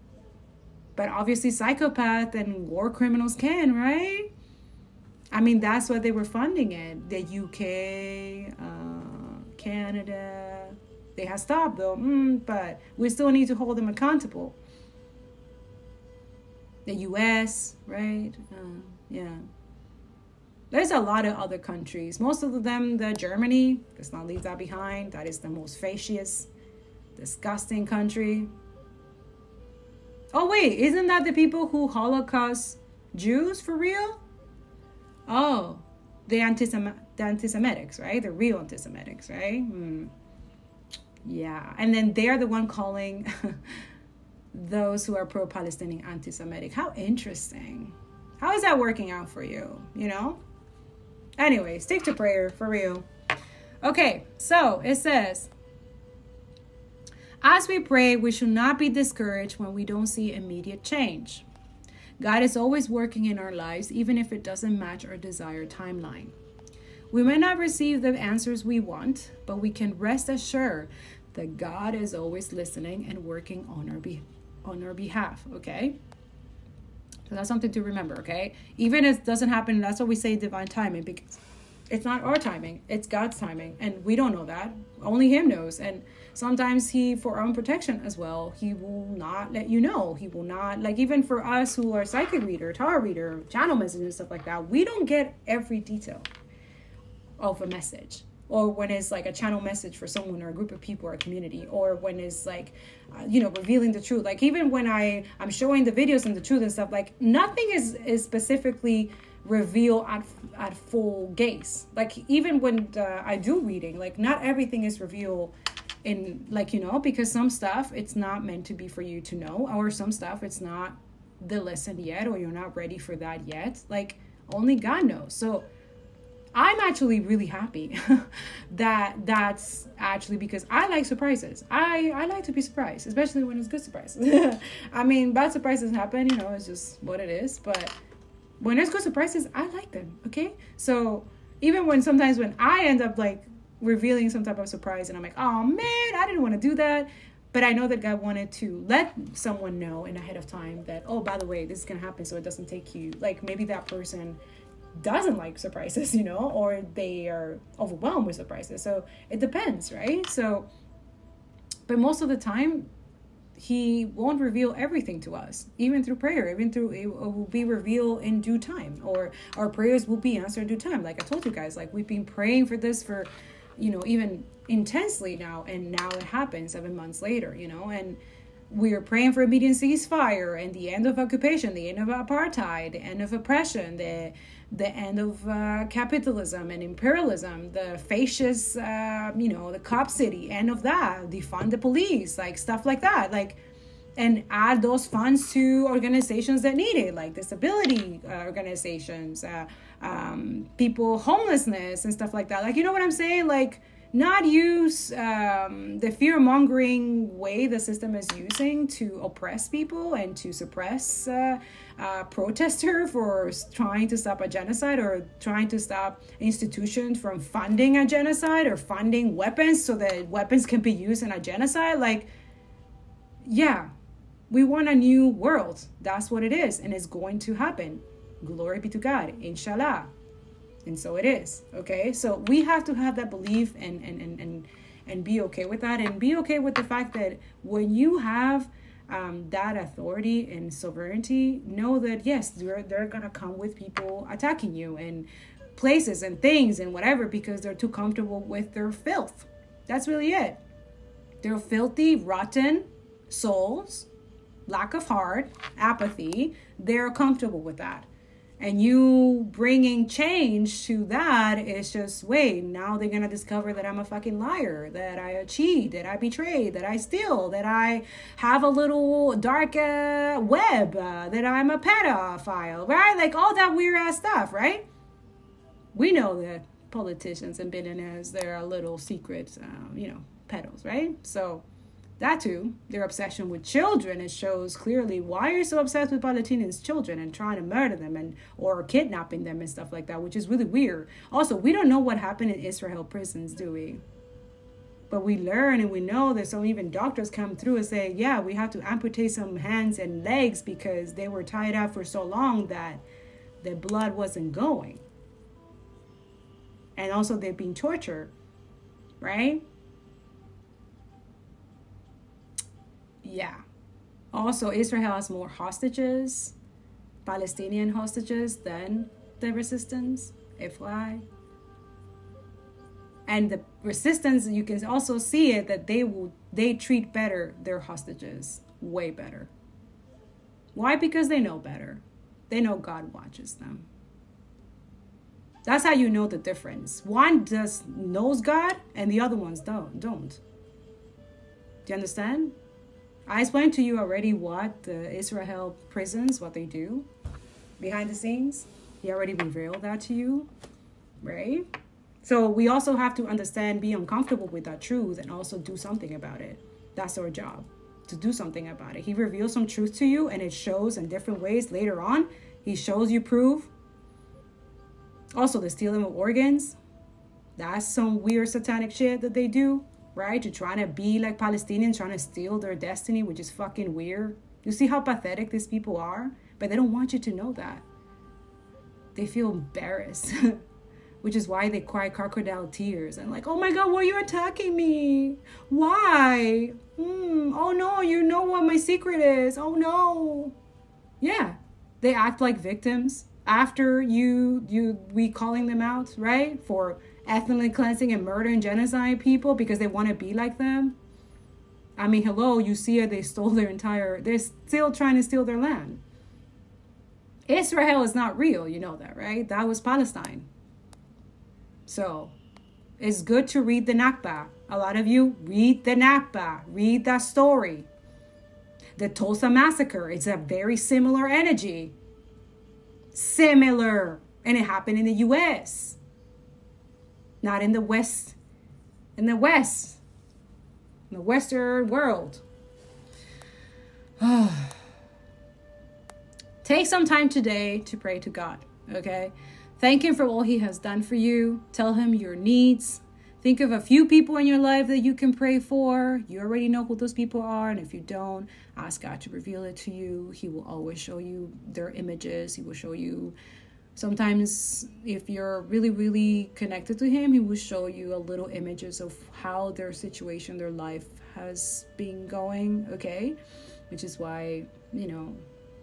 But obviously psychopaths and war criminals can, right? I mean, that's why they were funding it. The UK, Canada, They have stopped though, but we still need to hold them accountable. The U.S., right? Yeah. There's a lot of other countries. Most of them, Germany, let's not leave that behind. That is the most fascist, disgusting country. Oh, wait, isn't that the people who Holocaust Jews for real? Oh, the anti-Semitics, right? The real anti-Semitics, right? Yeah. And then they're the one calling those who are pro-Palestinian anti-Semitic. How interesting. How is that working out for you? You know? Anyway, stick to prayer, for real. Okay, so it says, as we pray, we should not be discouraged when we don't see immediate change. God is always working in our lives, even if it doesn't match our desired timeline. We may not receive the answers we want, but we can rest assured that God is always listening and working on our behalf, okay? So that's something to remember, okay? Even if it doesn't happen, that's what we say divine timing, because it's not our timing, it's God's timing, and we don't know that. Only Him knows. And sometimes He, for our own protection as well, He will not let you know. He will not, like even for us who are psychic reader, tarot reader, channel messages and stuff like that, we don't get every detail of a message. Or when it's like a channel message for someone or a group of people or a community, or when it's like, revealing the truth. Like even when I'm showing the videos and the truth and stuff, like nothing is specifically revealed at full gaze. Like even when I do reading, like not everything is revealed in because some stuff it's not meant to be for you to know, or some stuff it's not the lesson yet, or you're not ready for that yet. Like only God knows. So I'm actually really happy that's actually, because I like surprises. I like to be surprised, especially when it's good surprises. I mean, bad surprises happen, it's just what it is. But when there's good surprises, I like them, okay? So even when I end up like revealing some type of surprise and I'm like, oh man, I didn't want to do that. But I know that God wanted to let someone know in ahead of time that, oh, by the way, this is going to happen. So it doesn't take you, like maybe that person doesn't like surprises, or they are overwhelmed with surprises. So it depends, right? So, but most of the time, He won't reveal everything to us, even through prayer, it will be revealed in due time, or our prayers will be answered in due time. Like I told you guys, like we've been praying for this for, even intensely now, and now it happens 7 months later, and we are praying for immediate ceasefire and the end of occupation, the end of apartheid, the end of oppression, the end of capitalism and imperialism, the fascist, the cop city, end of that, defund the police, like stuff like that, like, and add those funds to organizations that need it, like disability organizations, people, homelessness and stuff like that. Like, you know what I'm saying? Like, not use the fear-mongering way the system is using to oppress people and to suppress protester for trying to stop a genocide, or trying to stop institutions from funding a genocide, or funding weapons so that weapons can be used in a genocide. Like, yeah, we want a new world. That's what it is, and it's going to happen. Glory be to God, inshallah. And so it is, okay? So we have to have that belief and be okay with that, and be okay with the fact that when you have that authority and sovereignty, know that, yes, they're going to come with people attacking you and places and things and whatever, because they're too comfortable with their filth. That's really it. They're filthy, rotten souls, lack of heart, apathy. They're comfortable with that. And you bringing change to that is just, wait, now they're going to discover that I'm a fucking liar, that I cheat, that I betray, that I steal, that I have a little dark web, that I'm a pedophile, right? Like all that weird ass stuff, right? We know that politicians and billionaires, they're a little secret, pedos, right? So that too, their obsession with children, it shows clearly why you're so obsessed with Palestinians' children and trying to murder them or kidnapping them and stuff like that, which is really weird. Also, we don't know what happened in Israel prisons, do we? But we learn and we know that some even doctors come through and say, yeah, we have to amputate some hands and legs because they were tied up for so long that the blood wasn't going. And also they're being tortured, right? Yeah. Also, Israel has more hostages, Palestinian hostages, than the resistance, FYI. And the resistance, you can also see it that they treat better their hostages, way better. Why? Because they know better. They know God watches them. That's how you know the difference. One just knows God and the other ones don't. Do you understand? I explained to you already what the Israel prisons, what they do behind the scenes. He already revealed that to you, right? So we also have to understand, be uncomfortable with that truth and also do something about it. That's our job, to do something about it. He reveals some truth to you and it shows in different ways later on. He shows you proof. Also, the stealing of organs. That's some weird satanic shit that they do, right? To trying to be like Palestinians, trying to steal their destiny, which is fucking weird. You see how pathetic these people are? But they don't want you to know that. They feel embarrassed. Which is why they cry crocodile tears and like, oh my God, why are you attacking me? Why? Oh no, you know what my secret is. Oh no. Yeah, they act like victims after we calling them out, right? For ethnically cleansing and murder and genocide people because they want to be like them. I mean, hello, you see it, they're still trying to steal their land. Israel is not real, you know that, right? That was Palestine. So it's good to read the Nakba. A lot of you read the Nakba. Read that story. The Tulsa Massacre. It's a very similar energy. Similar. And it happened in the U.S. Not in the West. In the West. In the Western world. Take some time today to pray to God. Okay? Thank him for all he has done for you. Tell him your needs. Think of a few people in your life that you can pray for. You already know who those people are. And if you don't, ask God to reveal it to you. He will always show you their images. He will show you. Sometimes if you're really, really connected to him, he will show you a little images of how their situation, their life has been going. Okay. Which is why,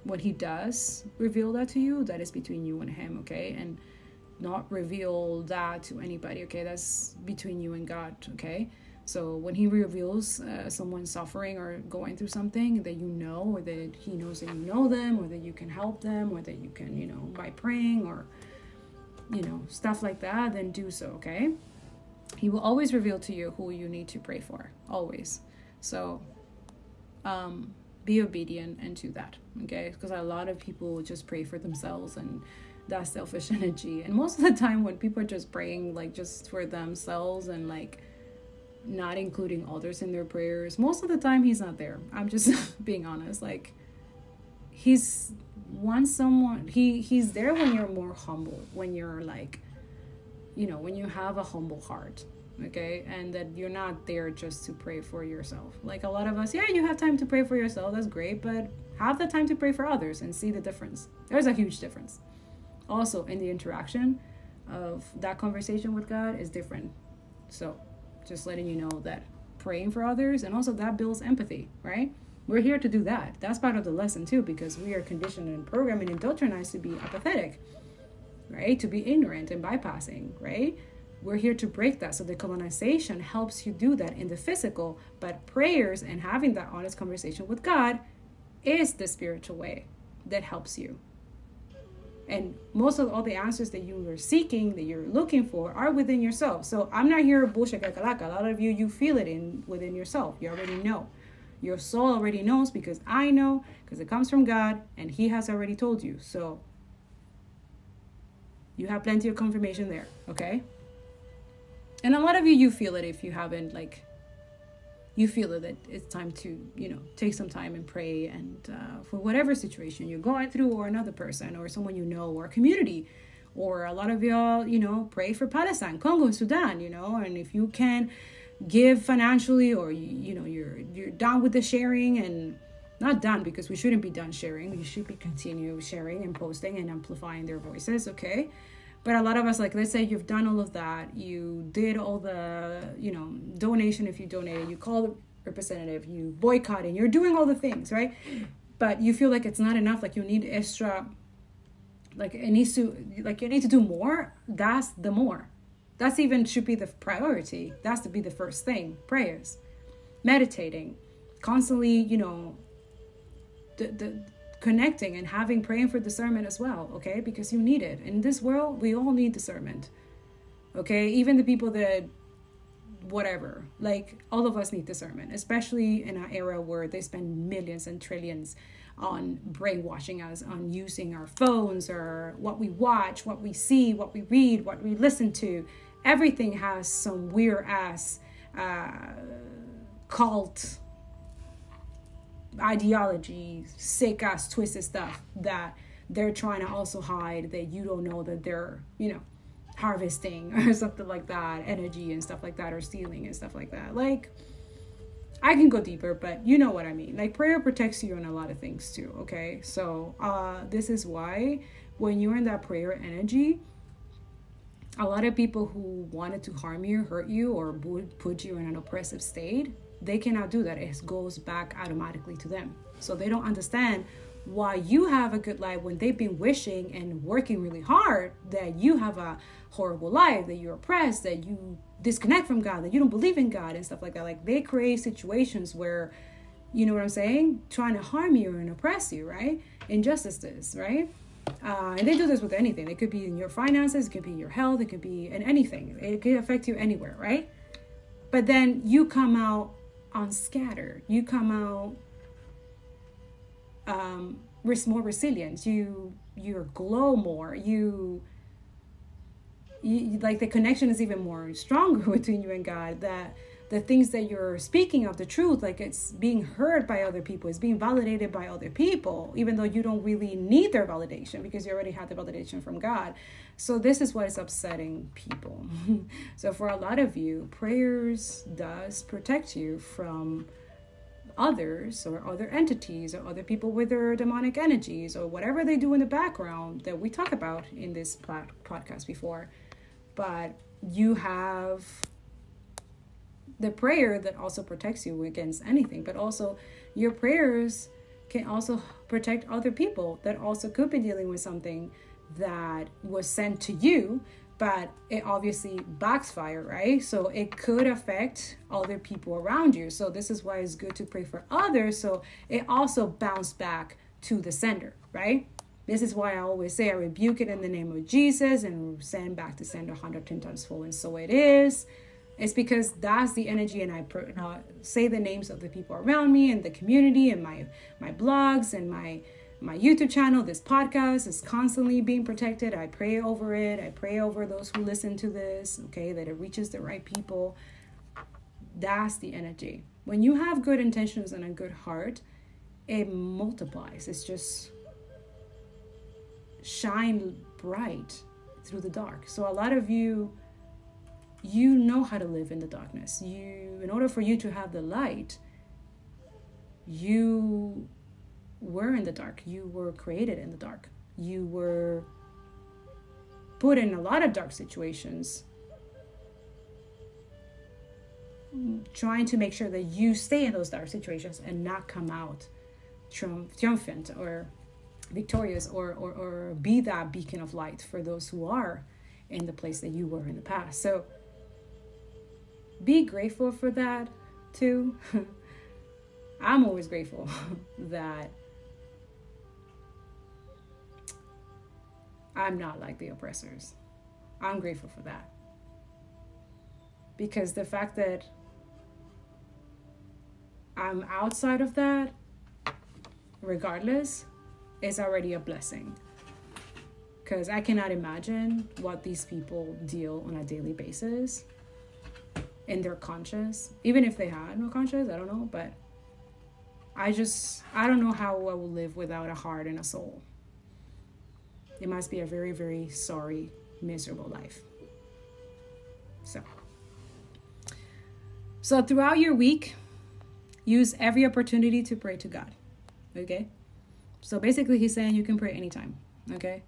when he does reveal that to you, that is between you and him, okay? And not reveal that to anybody, okay? That's between you and God, okay? So when he reveals someone suffering or going through something that you know, or that he knows that you know them, or that you can help them, or that you can, by praying or, stuff like that, then do so, okay? He will always reveal to you who you need to pray for, always. So, be obedient and do that, okay? Because a lot of people just pray for themselves, and that's selfish energy. And most of the time when people are just praying like just for themselves and like not including others in their prayers, most of the time he's not there. I'm just being honest. Like he's there when you're more humble, when you're like, when you have a humble heart. Okay, and that you're not there just to pray for yourself. Like a lot of us, you have time to pray for yourself, that's great, but have the time to pray for others and see the difference. There's a huge difference. Also, in the interaction of that conversation with God is different. So, just letting you know that praying for others, and also that builds empathy, right? We're here to do that. That's part of the lesson too, because we are conditioned and programmed and indoctrinated to be apathetic, right? To be ignorant and bypassing, right? We're here to break that. So the colonization helps you do that in the physical, but prayers and having that honest conversation with God is the spiritual way that helps you. And most of all the answers that you are seeking, that you're looking for, are within yourself. So I'm not here bullshit kakalaka. A lot of you feel it within yourself. You already know. Your soul already knows, because I know, because it comes from God and he has already told you. So you have plenty of confirmation there, okay? And a lot of you feel it if you haven't, you feel it that it's time to, take some time and pray, and for whatever situation you're going through, or another person, or someone or a community, or a lot of y'all, pray for Palestine, Congo, Sudan, and if you can give financially, or, you're done with the sharing, and not done, because we shouldn't be done sharing. We should be continue sharing and posting and amplifying their voices, okay? But a lot of us, let's say you've done all of that. You did all the, donation if you donated. You called representative, you boycotting, you're doing all the things, right? But you feel like it's not enough, like you need extra, like it needs to, like you need to do more. That's the more. That's even should be the priority. That's to be the first thing. Prayers, meditating, constantly, the connecting and praying for discernment as well, okay? Because you need it. In this world, we all need discernment, okay? Even the people that, whatever, like all of us need discernment, especially in an era where they spend millions and trillions on brainwashing us, on using our phones or what we watch, what we see, what we read, what we listen to. Everything has some weird ass cult ideology, sick ass twisted stuff that they're trying to also hide, that you don't know that they're, harvesting or something like that, energy and stuff like that, or stealing and stuff like that. Like, I can go deeper, but you know what I mean. Like, prayer protects you on a lot of things too, okay? So this is why when you're in that prayer energy, a lot of people who wanted to harm you, hurt you, or would put you in an oppressive state, they cannot do that. It goes back automatically to them. So they don't understand why you have a good life when they've been wishing and working really hard that you have a horrible life, that you're oppressed, that you disconnect from God, that you don't believe in God and stuff like that. Like, they create situations where, you know what I'm saying, trying to harm you and oppress you, right? Injustices, right? And they do this with anything. It could be in your finances, it could be in your health, it could be in anything. It could affect you anywhere, right? But then you come out unscattered. You come out more resilient. You glow more. You like, the connection is even more stronger between you and God. That the things that you're speaking of, the truth, like, it's being heard by other people, it's being validated by other people, even though you don't really need their validation because you already had the validation from God. So this is what is upsetting people. So for a lot of you, prayers does protect you from others or other entities or other people with their demonic energies or whatever they do in the background that we talk about in this podcast before. But you have the prayer that also protects you against anything, but also your prayers can also protect other people that also could be dealing with something that was sent to you, but it obviously backfire, right? So it could affect other people around you. So this is why it's good to pray for others, so it also bounce back to the sender, right? This is why I always say I rebuke it in the name of Jesus and send back to sender 110 times full, and so it is. It's because that's the energy, and I say the names of the people around me and the community and my blogs and my YouTube channel. This podcast is constantly being protected. I pray over it. I pray over those who listen to this, okay, that it reaches the right people. That's the energy. When you have good intentions and a good heart, it multiplies. It's just shine bright through the dark. So a lot of you know how to live in the darkness. In order for you to have the light, you were in the dark. You were created in the dark. You were put in a lot of dark situations, trying to make sure that you stay in those dark situations and not come out triumphant or victorious or be that beacon of light for those who are in the place that you were in the past. So be grateful for that too. I'm always grateful that I'm not like the oppressors. I'm grateful for that. Because the fact that I'm outside of that, regardless, is already a blessing. Because I cannot imagine what these people deal on a daily basis in their conscience. Even if they had no conscience, I don't know. But I don't know how I will live without a heart and a soul. It must be a very, very sorry, miserable life. So throughout your week, use every opportunity to pray to God. Okay? So basically he's saying you can pray anytime. Okay?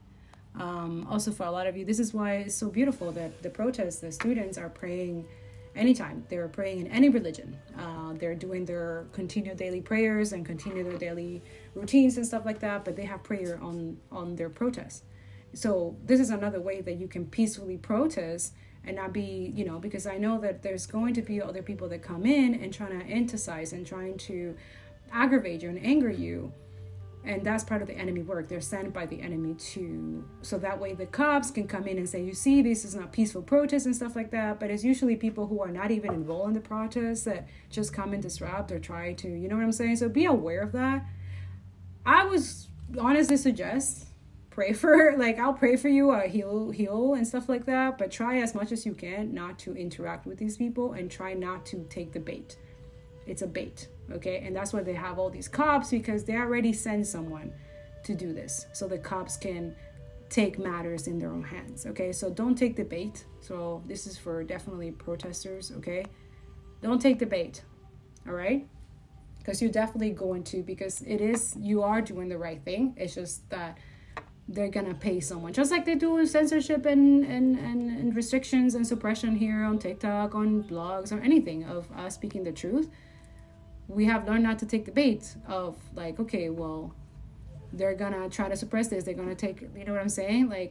Also for a lot of you, this is why it's so beautiful that the students are praying anytime they're praying in any religion. They're doing their continued daily prayers and continue their daily routines and stuff like that, but they have prayer on their protests. So this is another way that you can peacefully protest and not be, because I know that there's going to be other people that come in and trying to emphasize and trying to aggravate you and anger you. And that's part of the enemy work. They're sent by the enemy so that way the cops can come in and say, you see, this is not peaceful protest and stuff like that. But it's usually people who are not even involved in the protest that just come and disrupt or try to, you know what I'm saying? So be aware of that. I was honestly suggest pray for, I'll pray for you, heal and stuff like that. But try as much as you can not to interact with these people and try not to take the bait. It's a bait. Okay, and that's why they have all these cops, because they already send someone to do this so the cops can take matters in their own hands. Okay, so don't take the bait. So this is for definitely protesters. Okay, don't take the bait. All right, because you're definitely going to, because you are doing the right thing. It's just that they're gonna pay someone, just like they do with censorship and restrictions and suppression here on TikTok, on blogs, or anything of us speaking the truth. We have learned not to take the bait of okay, well, they're gonna try to suppress this. They're gonna take, you know what I'm saying?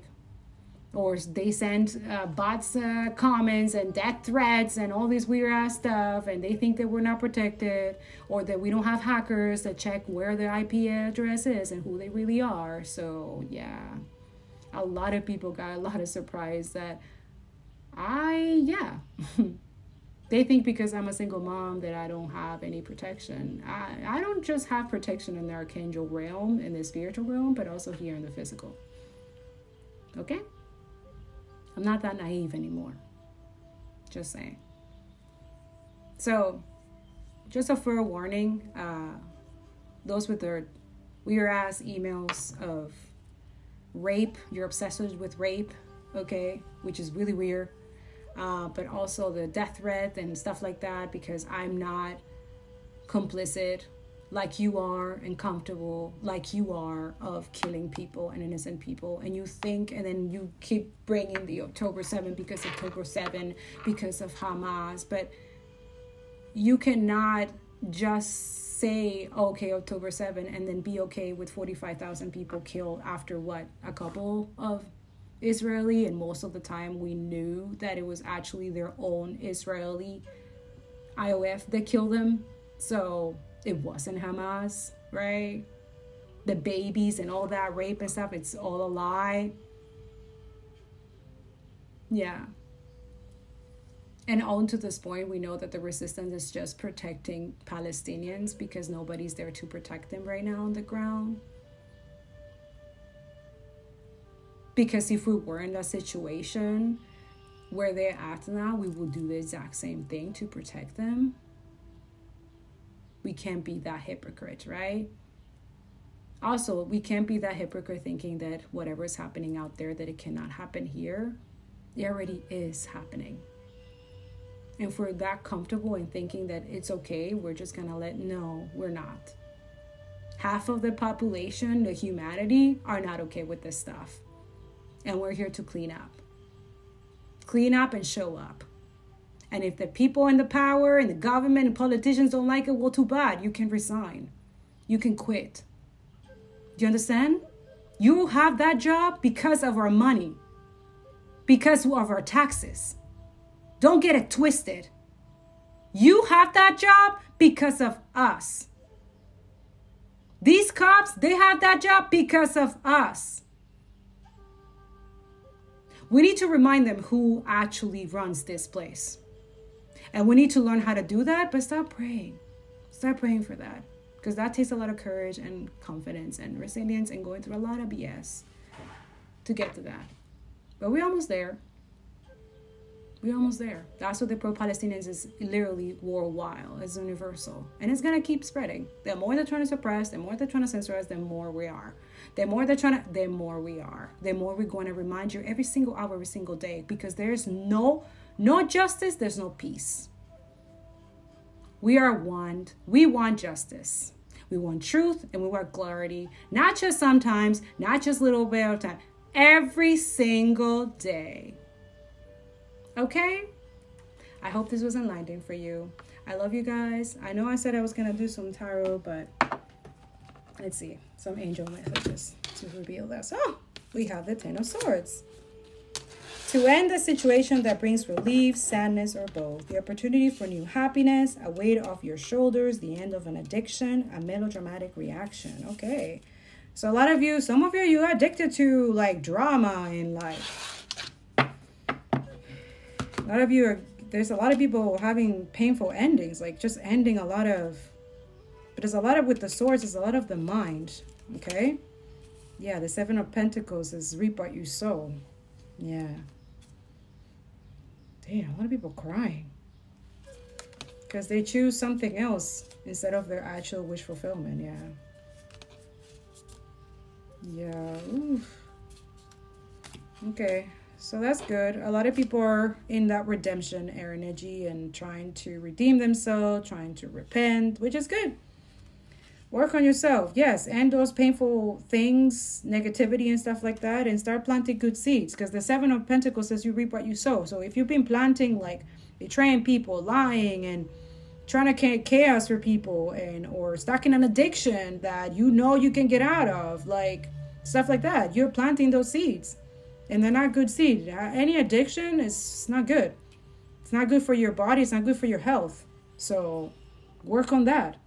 Or they send bots comments and death threats and all this weird ass stuff, and they think that we're not protected, or that we don't have hackers that check where their IP address is and who they really are. So yeah, a lot of people got a lot of surprise that they think because I'm a single mom that I don't have any protection. I don't just have protection in the archangel realm, in the spiritual realm, but also here in the physical. Okay? I'm not that naive anymore. Just saying. So, just a fair warning, those with their weird ass emails of rape, you're obsessed with rape, okay, which is really weird. But also the death threat and stuff like that, because I'm not complicit like you are and comfortable like you are of killing people and innocent people. And you think, and then you keep bringing the October 7 because of October 7, because of Hamas. But you cannot just say, okay, October 7, and then be okay with 45,000 people killed after a couple of Israeli, and most of the time we knew that it was actually their own Israeli IOF that killed them. So it wasn't Hamas, right? The babies and all that rape and stuff, it's all a lie. Yeah. And on to this point, we know that the resistance is just protecting Palestinians because nobody's there to protect them right now on the ground. Because if we were in a situation where they're at now, we will do the exact same thing to protect them. We can't be that hypocrite, right? Also, we can't be that hypocrite thinking that whatever is happening out there, that it cannot happen here. It already is happening. And if we're that comfortable in thinking that it's okay, we're just going to no, we're not. Half of the population, the humanity, are not okay with this stuff. And we're here to clean up. Clean up and show up. And if the people in the power and the government and politicians don't like it, well, too bad. You can resign. You can quit. Do you understand? You have that job because of our money. Because of our taxes. Don't get it twisted. You have that job because of us. These cops, they have that job because of us. We need to remind them who actually runs this place. And we need to learn how to do that, but stop praying. Start praying for that. Because that takes a lot of courage and confidence and resilience and going through a lot of BS to get to that. But we're almost there. We're almost there. That's what the pro-Palestinians is literally worldwide. It's universal. And it's going to keep spreading. The more they're trying to suppress, the more they're trying to censor us, the more we are. The more they're trying to, the more we are. The more we're going to remind you every single hour, every single day. Because there's no justice, there's no peace. We are one. We want justice. We want truth and we want clarity. Not just sometimes, not just a little bit of time. Every single day. Okay? I hope this was enlightening for you. I love you guys. I know I said I was going to do some tarot, but let's see. Some angel messages to reveal this. Oh, we have the Ten of Swords. To end a situation that brings relief, sadness, or both. The opportunity for new happiness, a weight off your shoulders, the end of an addiction, a melodramatic reaction. Okay. So a lot of you, some of you, you're addicted to like drama in life. A lot of you are, there's a lot of people having painful endings, like just ending a lot of, but there's a lot of, with the swords, there's a lot of the mind, okay? Yeah, the Seven of Pentacles is reap what you sow. Yeah. Damn, a lot of people crying. Because they choose something else instead of their actual wish fulfillment, yeah. Yeah, oof. Okay, so that's good. A lot of people are in that redemption energy and trying to redeem themselves, trying to repent, which is good. Work on yourself, yes, and those painful things, negativity and stuff like that, and start planting good seeds, because the Seven of Pentacles says you reap what you sow. So if you've been planting like betraying people, lying, and trying to create chaos for people, and or stuck in an addiction that you know you can get out of, like stuff like that, you're planting those seeds, and they're not good seeds. Any addiction is not good. It's not good for your body. It's not good for your health. So work on that.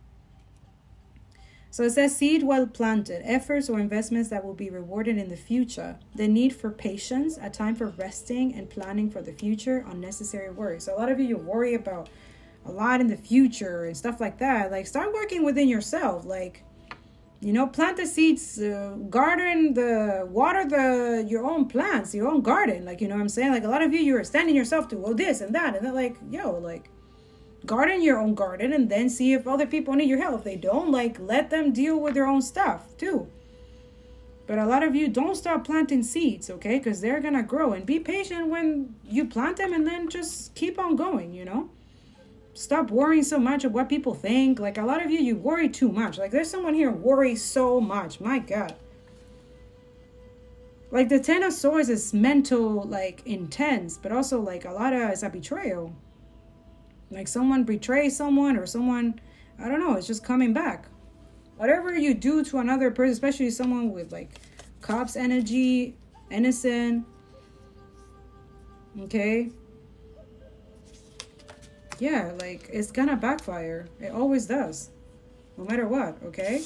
So it says seed well planted, efforts or investments that will be rewarded in the future. The need for patience, a time for resting and planning for the future, unnecessary worry. So a lot of you worry about a lot in the future and stuff like that. Like start working within yourself. Like, you know, plant the seeds, water your own plants, your own garden. Like, you know what I'm saying? Like a lot of you, you're extending yourself to, well, this and that. And then like, yo, like garden your own garden and then see if other people need your help. If they don't, like let them deal with their own stuff too. But a lot of you don't start planting seeds, okay? Because they're going to grow, and be patient when you plant them and then just keep on going, you know? Stop worrying so much of what people think. Like a lot of you worry too much. Like there's someone here worry so much. My God. Like the Ten of Swords is mental, like intense, but also like a lot of it's a betrayal. Like someone betrays someone, or someone, I don't know, it's just coming back. Whatever you do to another person, especially someone with like Cup's energy, innocent, okay? Yeah, like it's gonna backfire. It always does, no matter what, okay?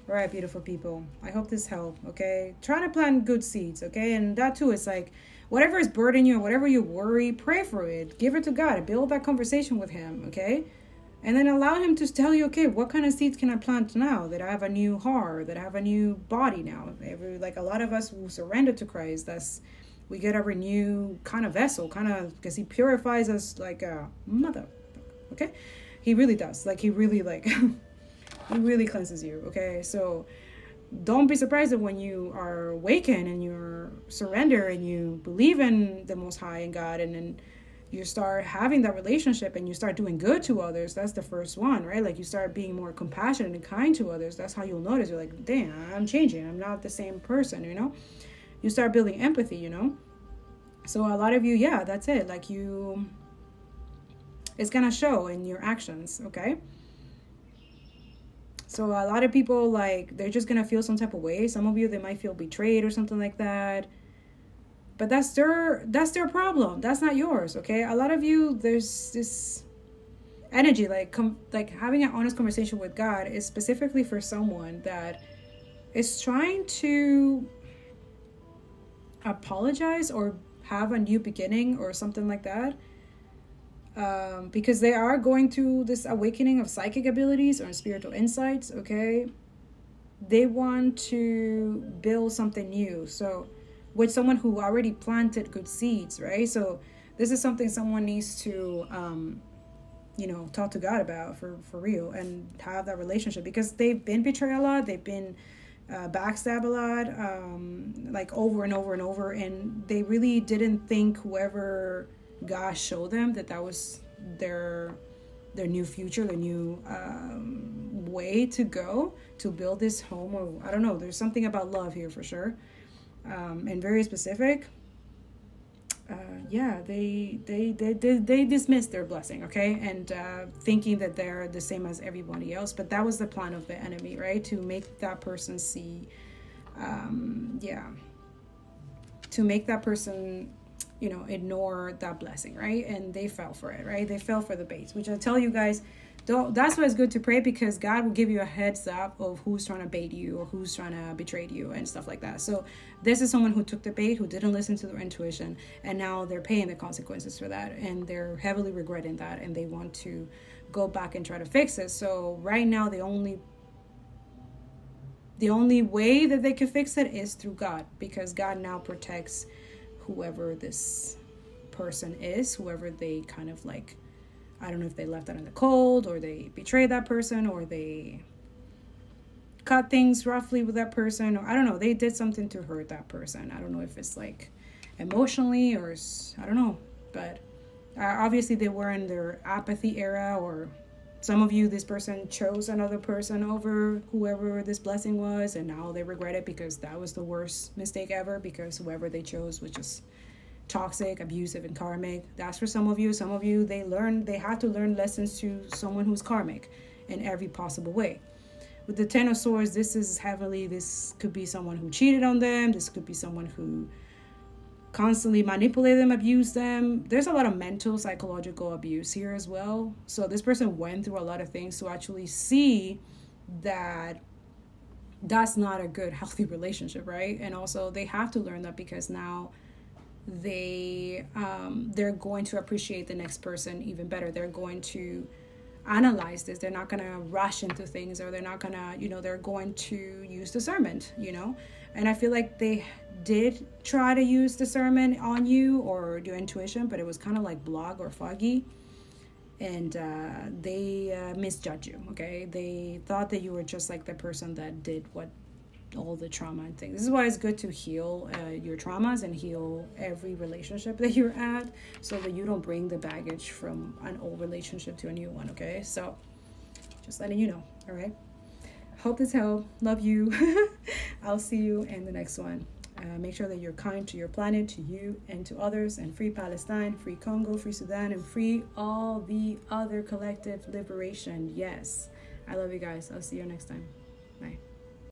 All right, beautiful people. I hope this helped, okay? Try to plant good seeds, okay? And that too is like, whatever is burdening you, whatever you worry, pray for it. Give it to God. Build that conversation with him, okay? And then allow him to tell you, okay, what kind of seeds can I plant now that I have a new heart, that I have a new body now? Like a lot of us who surrender to Christ, we get a renewed kind of vessel, because he purifies us like a mother, okay? He really does. Like he really he really cleanses you, okay? So don't be surprised that when you are awakened and you're surrender and you believe in the Most High and God, and then you start having that relationship and you start doing good to others. That's the first one, right? Like you start being more compassionate and kind to others. That's how you'll notice. You're like, damn, I'm changing. I'm not the same person, you know? You start building empathy, you know? So a lot of you, yeah, that's it. Like it's going to show in your actions, okay? So a lot of people, like, they're just going to feel some type of way. Some of you, they might feel betrayed or something like that. But that's their problem. That's not yours, okay? A lot of you, there's this energy, like having an honest conversation with God is specifically for someone that is trying to apologize or have a new beginning or something like that. Because they are going through this awakening of psychic abilities or spiritual insights, okay? They want to build something new. So with someone who already planted good seeds, right? So this is something someone needs to, talk to God about for real, and have that relationship, because they've been betrayed a lot. They've been backstabbed a lot, like over and over and over. And they really didn't think whoever God showed them that was their new future, their new way to go to build this home. Or I don't know, there's something about love here for sure, and very specific. yeah, they dismissed their blessing, okay, and thinking that they're the same as everybody else. But that was the plan of the enemy, right? To make that person see, to make that person, ignore that blessing, right? And they fell for it, right? They fell for the bait, which I tell you guys, that's why it's good to pray, because God will give you a heads up of who's trying to bait you or who's trying to betray you and stuff like that. So this is someone who took the bait, who didn't listen to their intuition, and now they're paying the consequences for that, and they're heavily regretting that, and they want to go back and try to fix it. So right now, the only way that they can fix it is through God, because God now protects whoever this person is, whoever they kind of like, I don't know if they left that in the cold, or they betrayed that person, or they cut things roughly with that person, or I don't know, they did something to hurt that person. I don't know if it's like emotionally, or I don't know, but obviously they were in their apathy era, or some of you, this person chose another person over whoever this blessing was, and now they regret it because that was the worst mistake ever, because whoever they chose was just toxic, abusive, and karmic. That's for some of you. Some of you, they have to learn lessons to someone who's karmic in every possible way. With the Ten of Swords, this could be someone who cheated on them. This could be someone who constantly manipulated them, abused them. There's a lot of mental, psychological abuse here as well. So this person went through a lot of things to actually see that that's not a good, healthy relationship, right? And also they have to learn that, because now they're going to appreciate the next person even better. They're going to analyze this. They're not going to rush into things, or they're not going to, they're going to use discernment, and I feel like they did try to use discernment on you or your intuition, but it was kind of like blog or foggy, and they misjudged you. Okay, they thought that you were just like the person that did all the trauma and things. This is why it's good to heal your traumas and heal every relationship that you're at, so that you don't bring the baggage from an old relationship to a new one. Okay, so just letting you know. All right, hope this helped. Love you. I'll see you in the next one. Make sure that you're kind to your planet, to you, and to others, and free Palestine, free Congo, free Sudan, and free all the other collective liberation. Yes, I love you guys. I'll see you next time. Bye.